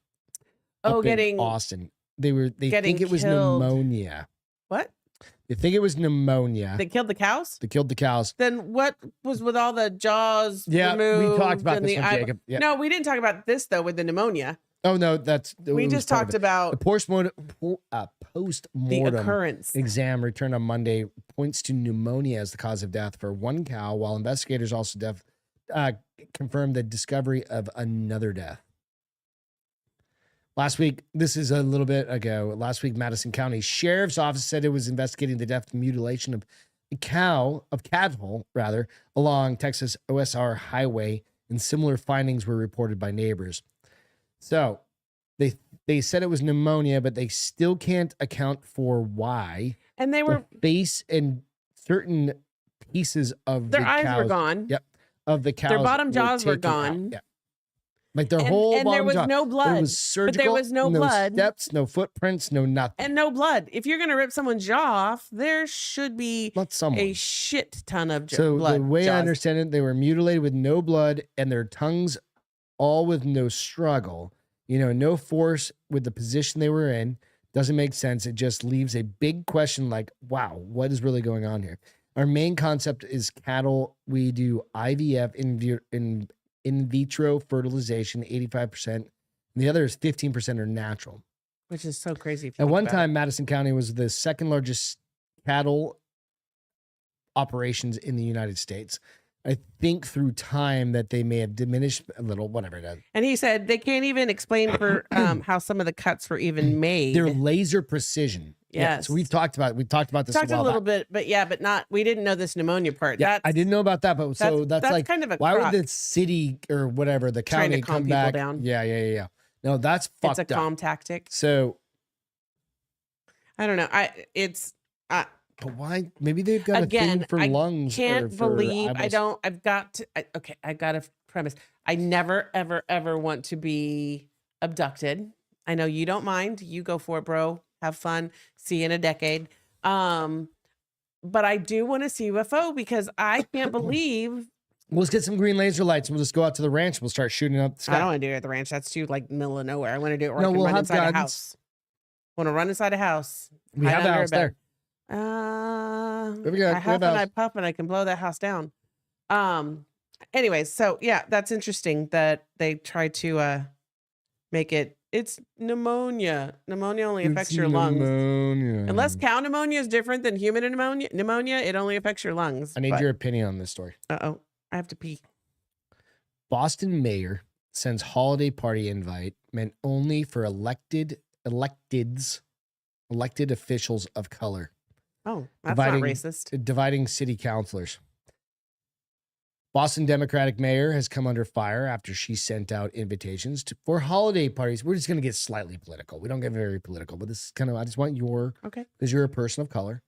getting Austin. They think it was killed. Pneumonia. What? They think it was pneumonia. They killed the cows? They killed the cows. Then what was with all the jaws removed? We talked about this one, Jacob. Yeah. No, we didn't talk about this, though, with the pneumonia. Oh, no, we just talked about the post-mortem the occurrence. Exam returned on Monday points to pneumonia as the cause of death for one cow, while investigators also confirmed the discovery of another death. Last week, this is a little bit ago, Madison County Sheriff's Office said it was investigating the death and mutilation of cattle, along Texas OSR Highway, and similar findings were reported by neighbors. So they said it was pneumonia, but they still can't account for why. And they were the face and certain pieces of their the eyes cows, were gone. Yep. Of the cows. Their bottom jaws were gone. Yeah. Like their whole and there was no blood. It was surgical. But there was no blood. Steps, no footprints, no nothing. And no blood. If you're going to rip someone's jaw off, there should be a shit ton of blood. So the way I understand it, they were mutilated with no blood and their tongues all with no struggle. No force with the position they were in. Doesn't make sense. It just leaves a big question like, wow, what is really going on here? Our main concept is cattle. We do IVF in vitro fertilization, 85%. And the other is 15% are natural. Which is so crazy. At one time, Madison County was the second largest cattle operations in the United States. I think through time that they may have diminished a little, whatever it is. And he said they can't even explain for how some of the cuts were even made. They're laser precision. Yes. Yeah, so we've talked about this a little bit, but not. We didn't know this pneumonia part. Yeah, I didn't know about that, but that's like kind of a why would the city or whatever the county come back? Down. Yeah. No, that's fucked up. It's a calm tactic. So I don't know. But why? Maybe they've got a thing for lungs. Can't believe I don't. I've got to. I got a premise. I never, ever, ever want to be abducted. I know you don't mind. You go for it, bro. Have fun. See you in a decade. But I do want to see UFO because I can't believe. Let's get some green laser lights. We'll just go out to the ranch. We'll start shooting up the sky. I don't want to do it at the ranch. That's too middle of nowhere. I want to do it where I can run inside a house. I want to run inside a house. We have a house there. I huff and I puff and I can blow that house down. Anyways, so yeah, that's interesting that they try to make it. It's pneumonia. Pneumonia only affects your lungs. Unless cow pneumonia is different than human pneumonia, it only affects your lungs. I need your opinion on this story. I have to pee. Boston mayor sends holiday party invite meant only for elected officials of color. Oh, that's not racist. Dividing city councilors. Boston Democratic mayor has come under fire after she sent out invitations for holiday parties. We're just going to get slightly political. We don't get very political, but this is kind of, I just want okay, because you're a person of color.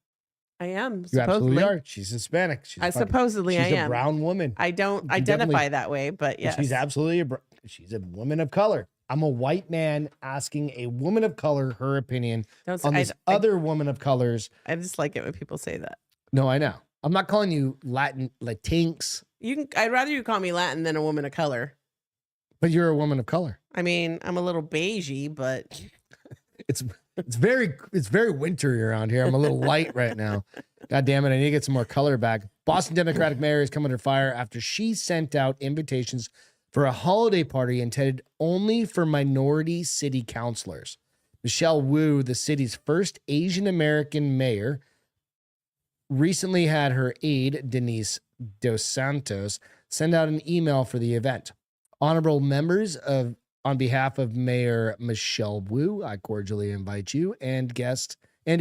I am. You absolutely are. She's Hispanic. She's I am a brown woman. I don't identify that way, but yes. She's absolutely she's a woman of color. I'm a white man asking a woman of color her opinion on this other woman of colors. I just like it when people say that. No, I know. I'm not calling you Latinx. I'd rather you call me Latin than a woman of color. But you're a woman of color. I mean, I'm a little beigey, but it's very wintry around here. I'm a little light right now. God damn it. I need to get some more color back. Boston Democratic mayor has come under fire after she sent out invitations for a holiday party intended only for minority city councilors. Michelle Wu, the city's first Asian American mayor, recently had her aide, Denise Dos Santos, send out an email for the event. Honorable members on behalf of Mayor Michelle Wu, I cordially invite you and a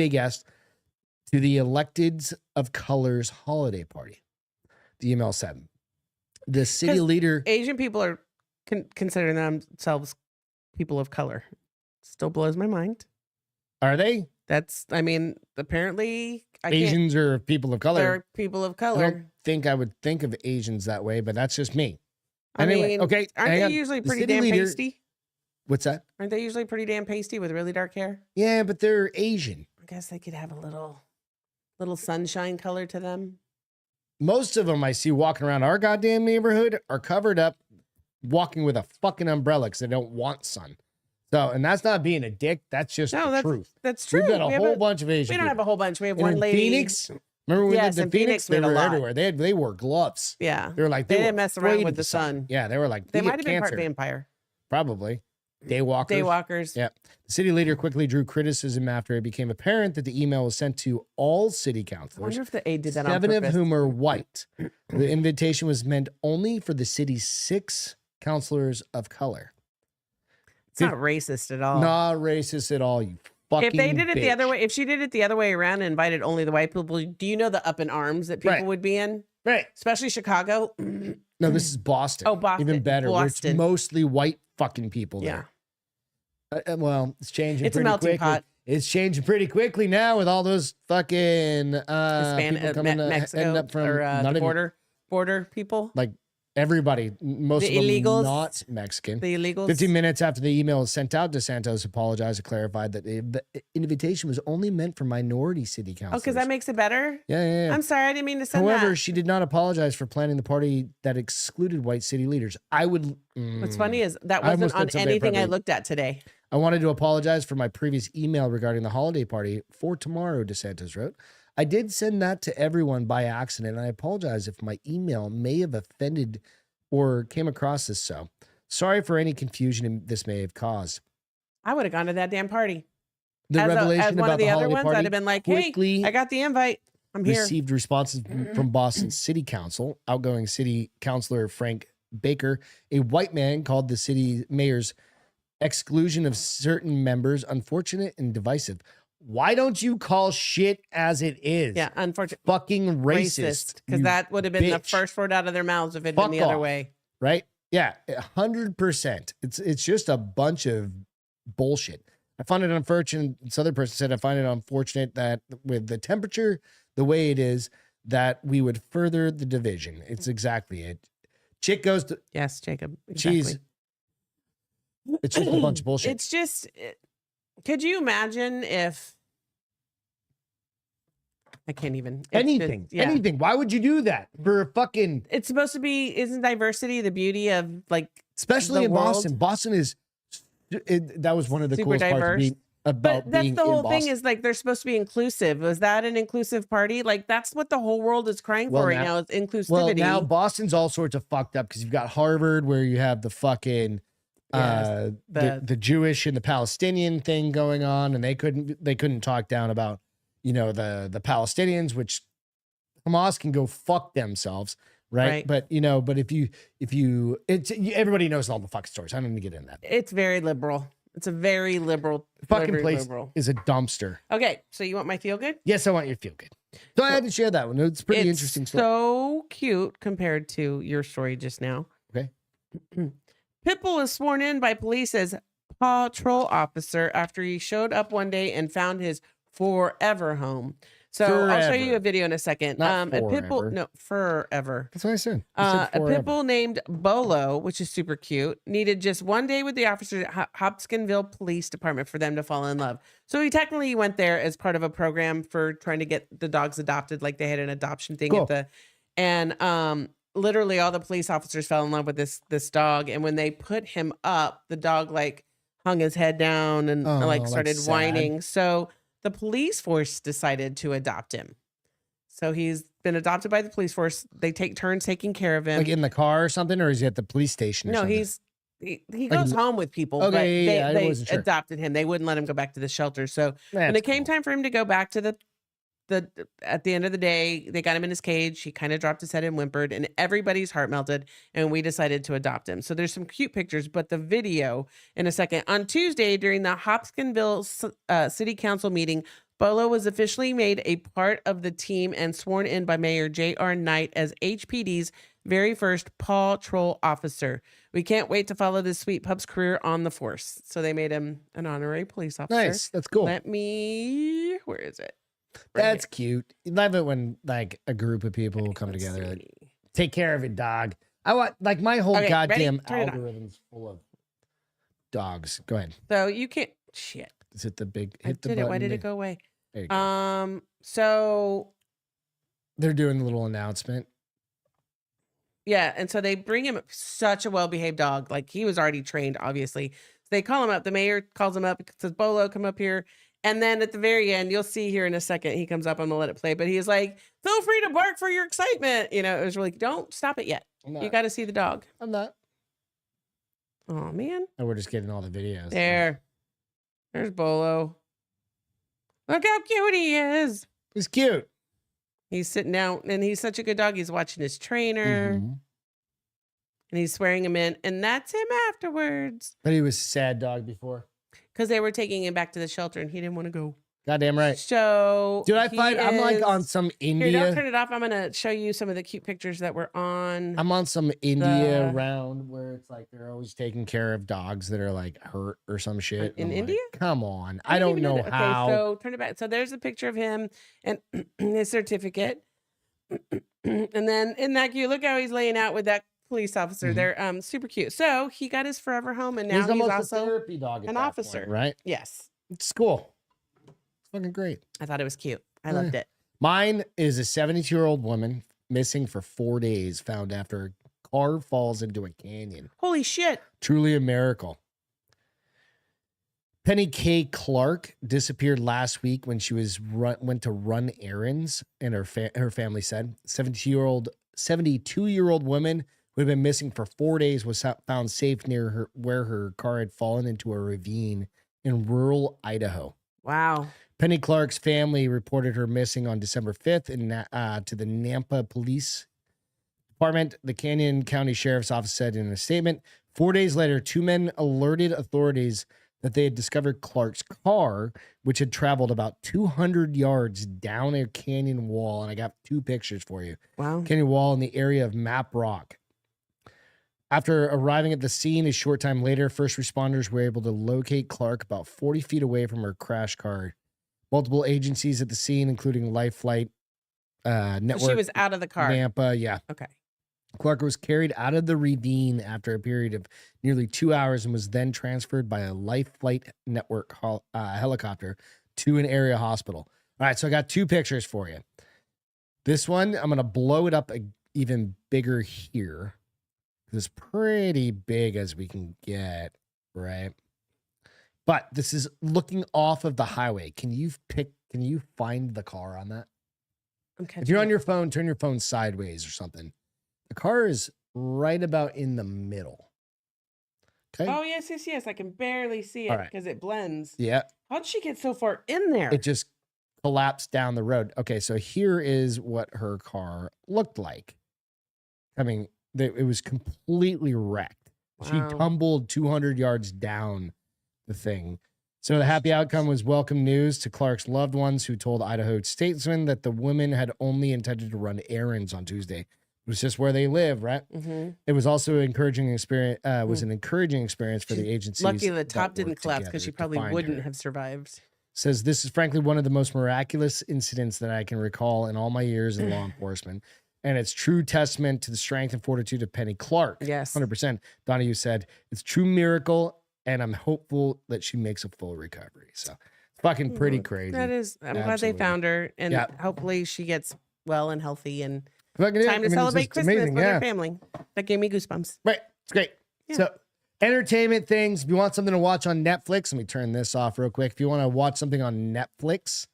guest to the Electeds of Colors holiday party. The email said, the city leader... Asian people are considering themselves people of color. Still blows my mind. Are they? I mean, apparently... Asians are people of color. They're people of color. I don't think I would think of Asians that way, but that's just me. Anyway, I mean, okay. Aren't they usually pretty damn pasty? What's that? Aren't they usually pretty damn pasty with really dark hair? Yeah, but they're Asian. I guess they could have a little sunshine color to them. Most of them I see walking around our goddamn neighborhood are covered up, walking with a fucking umbrella because they don't want sun. So, and that's not being a dick. That's just the truth. That's true. We've got a whole bunch of Asian We don't have a whole bunch. We have and one lady. Phoenix. Remember when we lived in Phoenix? They were everywhere. They wore gloves. Yeah. They were like, they didn't mess around with the sun. Yeah. They were like, they might have been part vampire. Probably. Daywalkers. Daywalkers. Yeah. The city leader quickly drew criticism after it became apparent that the email was sent to all city councilors. I wonder if the aide did that on purpose. 7 of whom are white. The invitation was meant only for the city's 6 councilors of color. It's not racist at all. Not racist at all, you fucking If they did it bitch. the other way, if she did it the other way around and invited only the white people, do you know the up in arms that people would be in? Right. Especially Chicago. No, this is Boston. Oh, Boston. Even better. Where it's Boston. mostly white fucking people there. Yeah. Well, it's changing It's a pretty melting quickly. pot. It's changing pretty quickly now with all those fucking Hispanic, people coming Mexico, up from or the border people. Like everybody, most The of them illegals. not Mexican. The illegals. 15 minutes after the email was sent out, DeSantos apologized and clarified that the invitation was only meant for minority city councilors. Oh, because that makes it better? Yeah. I'm sorry, I didn't mean to send that. However, she did not apologize for planning the party that excluded white city leaders. I would... What's funny is that wasn't on anything I looked at today. I wanted to apologize for my previous email regarding the holiday party for tomorrow, DeSantis wrote. I did send that to everyone by accident, and I apologize if my email may have offended or came across as so. Sorry for any confusion this may have caused. I would have gone to that damn party. The revelation one about of the the other holiday ones, party I'd have been like, hey, I got the invite. I'm here. Received responses from Boston City Council. Outgoing city councilor Frank Baker, a white man, called the city mayor's exclusion of certain members unfortunate and divisive. Why don't you call shit as it is? Yeah, unfortunate. Fucking racist. Because that would have been the first word out of their mouths if it had been the other way. Right? Yeah, 100%. It's just a bunch of bullshit. I find it unfortunate. This other person said, I find it unfortunate that with the temperature the way it is, that we would further the division. It's exactly it. Chick goes to... Yes, Jacob. Exactly. It's just a bunch of bullshit. It's just... Could you imagine if... I can't even... Anything. Anything. Why would you do that? For a fucking... It's supposed to be... Isn't diversity the beauty of, like... Especially in Boston. Boston is... that was one of the super coolest diverse. parts about that's being the whole in Boston. thing is like they're supposed to be inclusive. Was that an inclusive party? Like that's what the whole world is crying for right now is inclusivity. Well, now Boston's all sorts of fucked up because you've got Harvard where you have the fucking the Jewish and the Palestinian thing going on, and they couldn't talk down about the Palestinians, which Hamas can go fuck themselves. Right. But but if you everybody knows all the fucking stories. I don't even get into that. It's very liberal. It's a very liberal Fucking very place liberal. is a dumpster. Okay, so you want my feel good? Yes, I want your feel good. So I had to share that one. It's a pretty interesting story. So cute compared to your story just now. Okay. Pitbull was sworn in by police as patrol officer after he showed up one day and found his forever home. So I'll show you Forever. a video in a second. Not A pitbull, forever. no, forever. That's what I said. A pitbull named Bolo, which is super cute, needed just one day with the officers at Hopkinsville Police Department for them to fall in love. So he technically went there as part of a program for trying to get the dogs adopted. Like they had an adoption thing Cool. and literally all the police officers fell in love with this dog. And when they put him up, the dog like hung his head down and started sad. whining. So the police force decided to adopt him. So he's been adopted by the police force. They take turns taking care of him. Like in the car or something, or is he at the police station? Or No, something? he goes home with people. Okay, but they I wasn't sure. adopted him. They wouldn't let him go back to the shelter. So when That's it came cool. time for him to go back to the at the end of the day, they got him in his cage. He kind of dropped his head and whimpered, and everybody's heart melted. And we decided to adopt him. So there's some cute pictures, but the video in a second. On Tuesday, during the Hopkinsville City Council meeting, Bolo was officially made a part of the team and sworn in by Mayor J.R. Knight as HPD's very first patrol officer. We can't wait to follow this sweet pup's career on the force. So they made him an honorary police officer. Nice. That's cool. Where is it? That's cute. You love it when like a group of people will come together. Like, take care of it, dog. I want like my whole goddamn algorithm's full of dogs. Go ahead. So you can't shit. Is it the big Hit the button? Why did it go away? There you go. So they're doing a little announcement. Yeah, and so they bring him such a well-behaved dog. Like he was already trained, obviously. So they call him up. The mayor calls him up, says, Bolo, come up here. And then at the very end, you'll see here in a second, he comes up. I'm gonna let it play, but he's like, feel free to bark for your excitement. It was really, don't stop it yet. You got to see the dog. I'm not. Oh man. Oh, we're just getting all the videos. There's Bolo. Look how cute he is. He's cute. He's sitting down, and he's such a good dog. He's watching his trainer, and he's swearing him in, and that's him afterwards. But he was a sad dog before. Because they were taking him back to the shelter, and he didn't want to go. Goddamn right. So, dude, I'm like on some India. Here, don't turn it off. I'm gonna show you some of the cute pictures that were on. I'm on some India round where it's like they're always taking care of dogs that are like hurt or some shit. In India? Like, come on, I don't know how. Okay, so turn it back. So there's a picture of him and his certificate, and then in that cute, look how he's laying out with that police officer. They're super cute. So he got his forever home, and now he's also a therapy dog, an officer, point, right? Yes, it's cool. Fucking great. I thought it was cute. I loved it. Mine is a 72-year-old woman missing for 4 days, found after a car falls into a canyon. Holy shit. Truly a miracle. Penny K. Clark disappeared last week when she went to run errands, and her family said 72-year-old woman who had been missing for 4 days was found safe near where her car had fallen into a ravine in rural Idaho. Wow. Penny Clark's family reported her missing on December 5th to the Nampa Police Department. The Canyon County Sheriff's Office said in a statement, 4 days later, 2 men alerted authorities that they had discovered Clark's car, which had traveled about 200 yards down a canyon wall. And I got 2 pictures for you. Wow. Canyon wall in the area of Map Rock. After arriving at the scene a short time later, first responders were able to locate Clark about 40 feet away from her crash car. Multiple agencies at the scene, including Life Flight Network. So she was out of the car. Nampa, yeah. Okay. Clark was carried out of the ravine after a period of nearly 2 hours and was then transferred by a Life Flight Network helicopter to an area hospital. All right, so I got 2 pictures for you. This one, I'm going to blow it up even bigger here. It's pretty big as we can get, right? But this is looking off of the highway. Can you find the car on that? If you're on your phone, turn your phone sideways or something. The car is right about in the middle. Okay. Oh, yes. I can barely see it because it blends. Yeah. How'd she get so far in there? It just collapsed down the road. Okay, so here is what her car looked like. it was completely wrecked. She Wow. tumbled 200 yards down the thing. So the happy outcome was welcome news to Clark's loved ones, who told Idaho Statesman that the women had only intended to run errands on Tuesday. It was just where they live, right? Mm-hmm. It was also an encouraging experience. Was an encouraging experience for the agencies. Lucky the that top didn't worked collapse, because together she to probably find wouldn't her. have survived. Says this is frankly one of the most miraculous incidents that I can recall in all my years in law enforcement, and it's true testament to the strength and fortitude of Penny Clark. Yes. 100%. Donahue said it's true miracle, and I'm hopeful that she makes a full recovery. So fucking pretty crazy. That is, I'm glad Absolutely. they found her, and Yeah. hopefully she gets well and healthy, and Fucking it. time to I mean, it's celebrate just Christmas amazing, with yeah. her family. That gave me goosebumps. Right. It's great. Yeah. So entertainment things. If you want something to watch on Netflix, let me turn this off real quick. If you want to watch something on Netflix,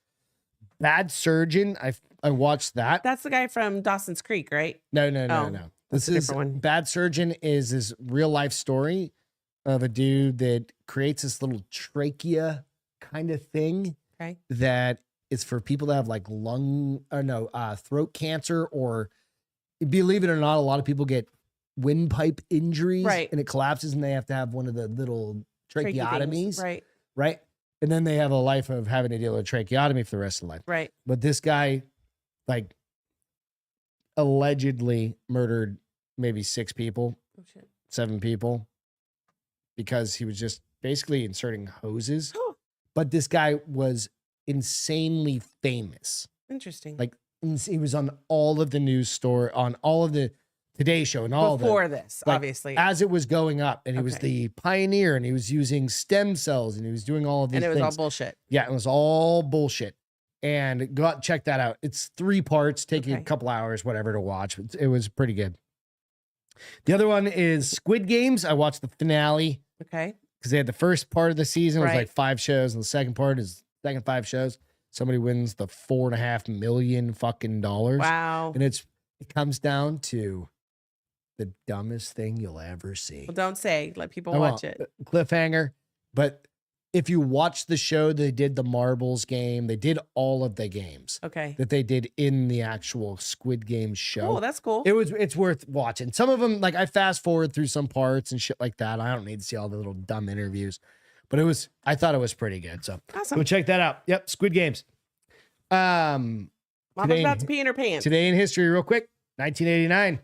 Bad Surgeon. I watched that. That's the guy from Dawson's Creek, right? No. Oh, This that's a is different one. Bad Surgeon is this real life story of a dude that creates this little trachea kind of thing Okay. that is for people that have like throat cancer, or believe it or not, a lot of people get windpipe injuries, Right. and it collapses and they have to have one of the little Tricky things. tracheotomies, right? And then they have a life of having to deal with tracheotomy for the rest of the life. Right. But this guy, like, allegedly murdered maybe 6 people, Oh, shit. 7 people, because he was just basically inserting hoses. But this guy was insanely famous. Interesting. Like, he was on all of the news story, on all of the Today Show, and all Before of this, like, obviously. as it was going up, and he was Okay. the pioneer, and he was using stem cells, and he was doing all of these And it was things. all bullshit. Yeah, it was all bullshit. And go out and check that out. It's 3 parts, taking a Okay. couple hours, whatever, to watch. It was pretty good. The other one is Squid Games. I watched the finale Okay. because they had the first part of the season was Right. like 5 shows, and the second part is second 5 shows. Somebody wins the $4.5 million fucking dollars. Wow. And it comes down to the dumbest thing you'll ever see. Well, don't say. Let people I watch won't. it. Cliffhanger. But if you watch the show, they did the marbles game. They did all of the games Okay. that they did in the actual Squid Game show. Oh, that's cool. It's worth watching. Some of them, like, I fast forward through some parts and shit like that. I don't need to see all the little dumb interviews, but I thought it was pretty good. So Awesome. go check that out. Yep. Squid Games. Mama's today- about to pee in her pants. Today in history, real quick. 1989.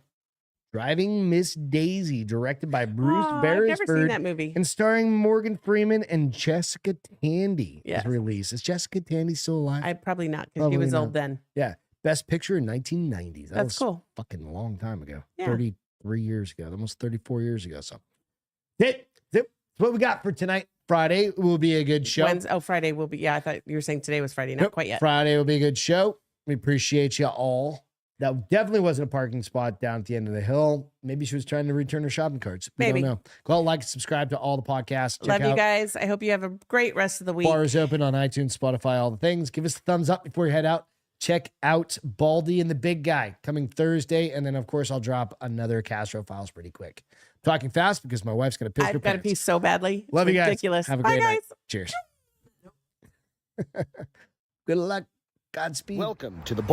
Driving Miss Daisy, directed by Bruce Oh, I've never seen Beresford that movie. and starring Morgan Freeman and Jessica Tandy. Yes. Is released. Is Jessica Tandy still alive? I probably not, because he Probably was not. old then. Yeah. Best Picture in 1990s. That That's was cool. fucking a long time ago. Yeah. 33 years ago. Almost 34 years ago. So that's what we got for tonight. Friday will be a good show. Friday will be. Yeah, I thought you were saying today was Friday. Not Nope. quite yet. Friday will be a good show. We appreciate you all. That definitely wasn't a parking spot down at the end of the hill. Maybe she was trying to return her shopping carts. We Maybe. don't know. Go out, like, subscribe to all the podcasts. Check Love you out guys. I hope you have a great rest of the week. Bars Open on iTunes, Spotify, all the things. Give us a thumbs up before you head out. Check out Baldy and the Big Guy coming Thursday. And then, of course, I'll drop another Castro Files pretty quick. I'm talking fast because my wife's going to piss her I've got to pants. pee so badly. It's Love you guys. ridiculous. Have a Bye, great guys. night. Cheers. Good luck. Godspeed. Welcome to the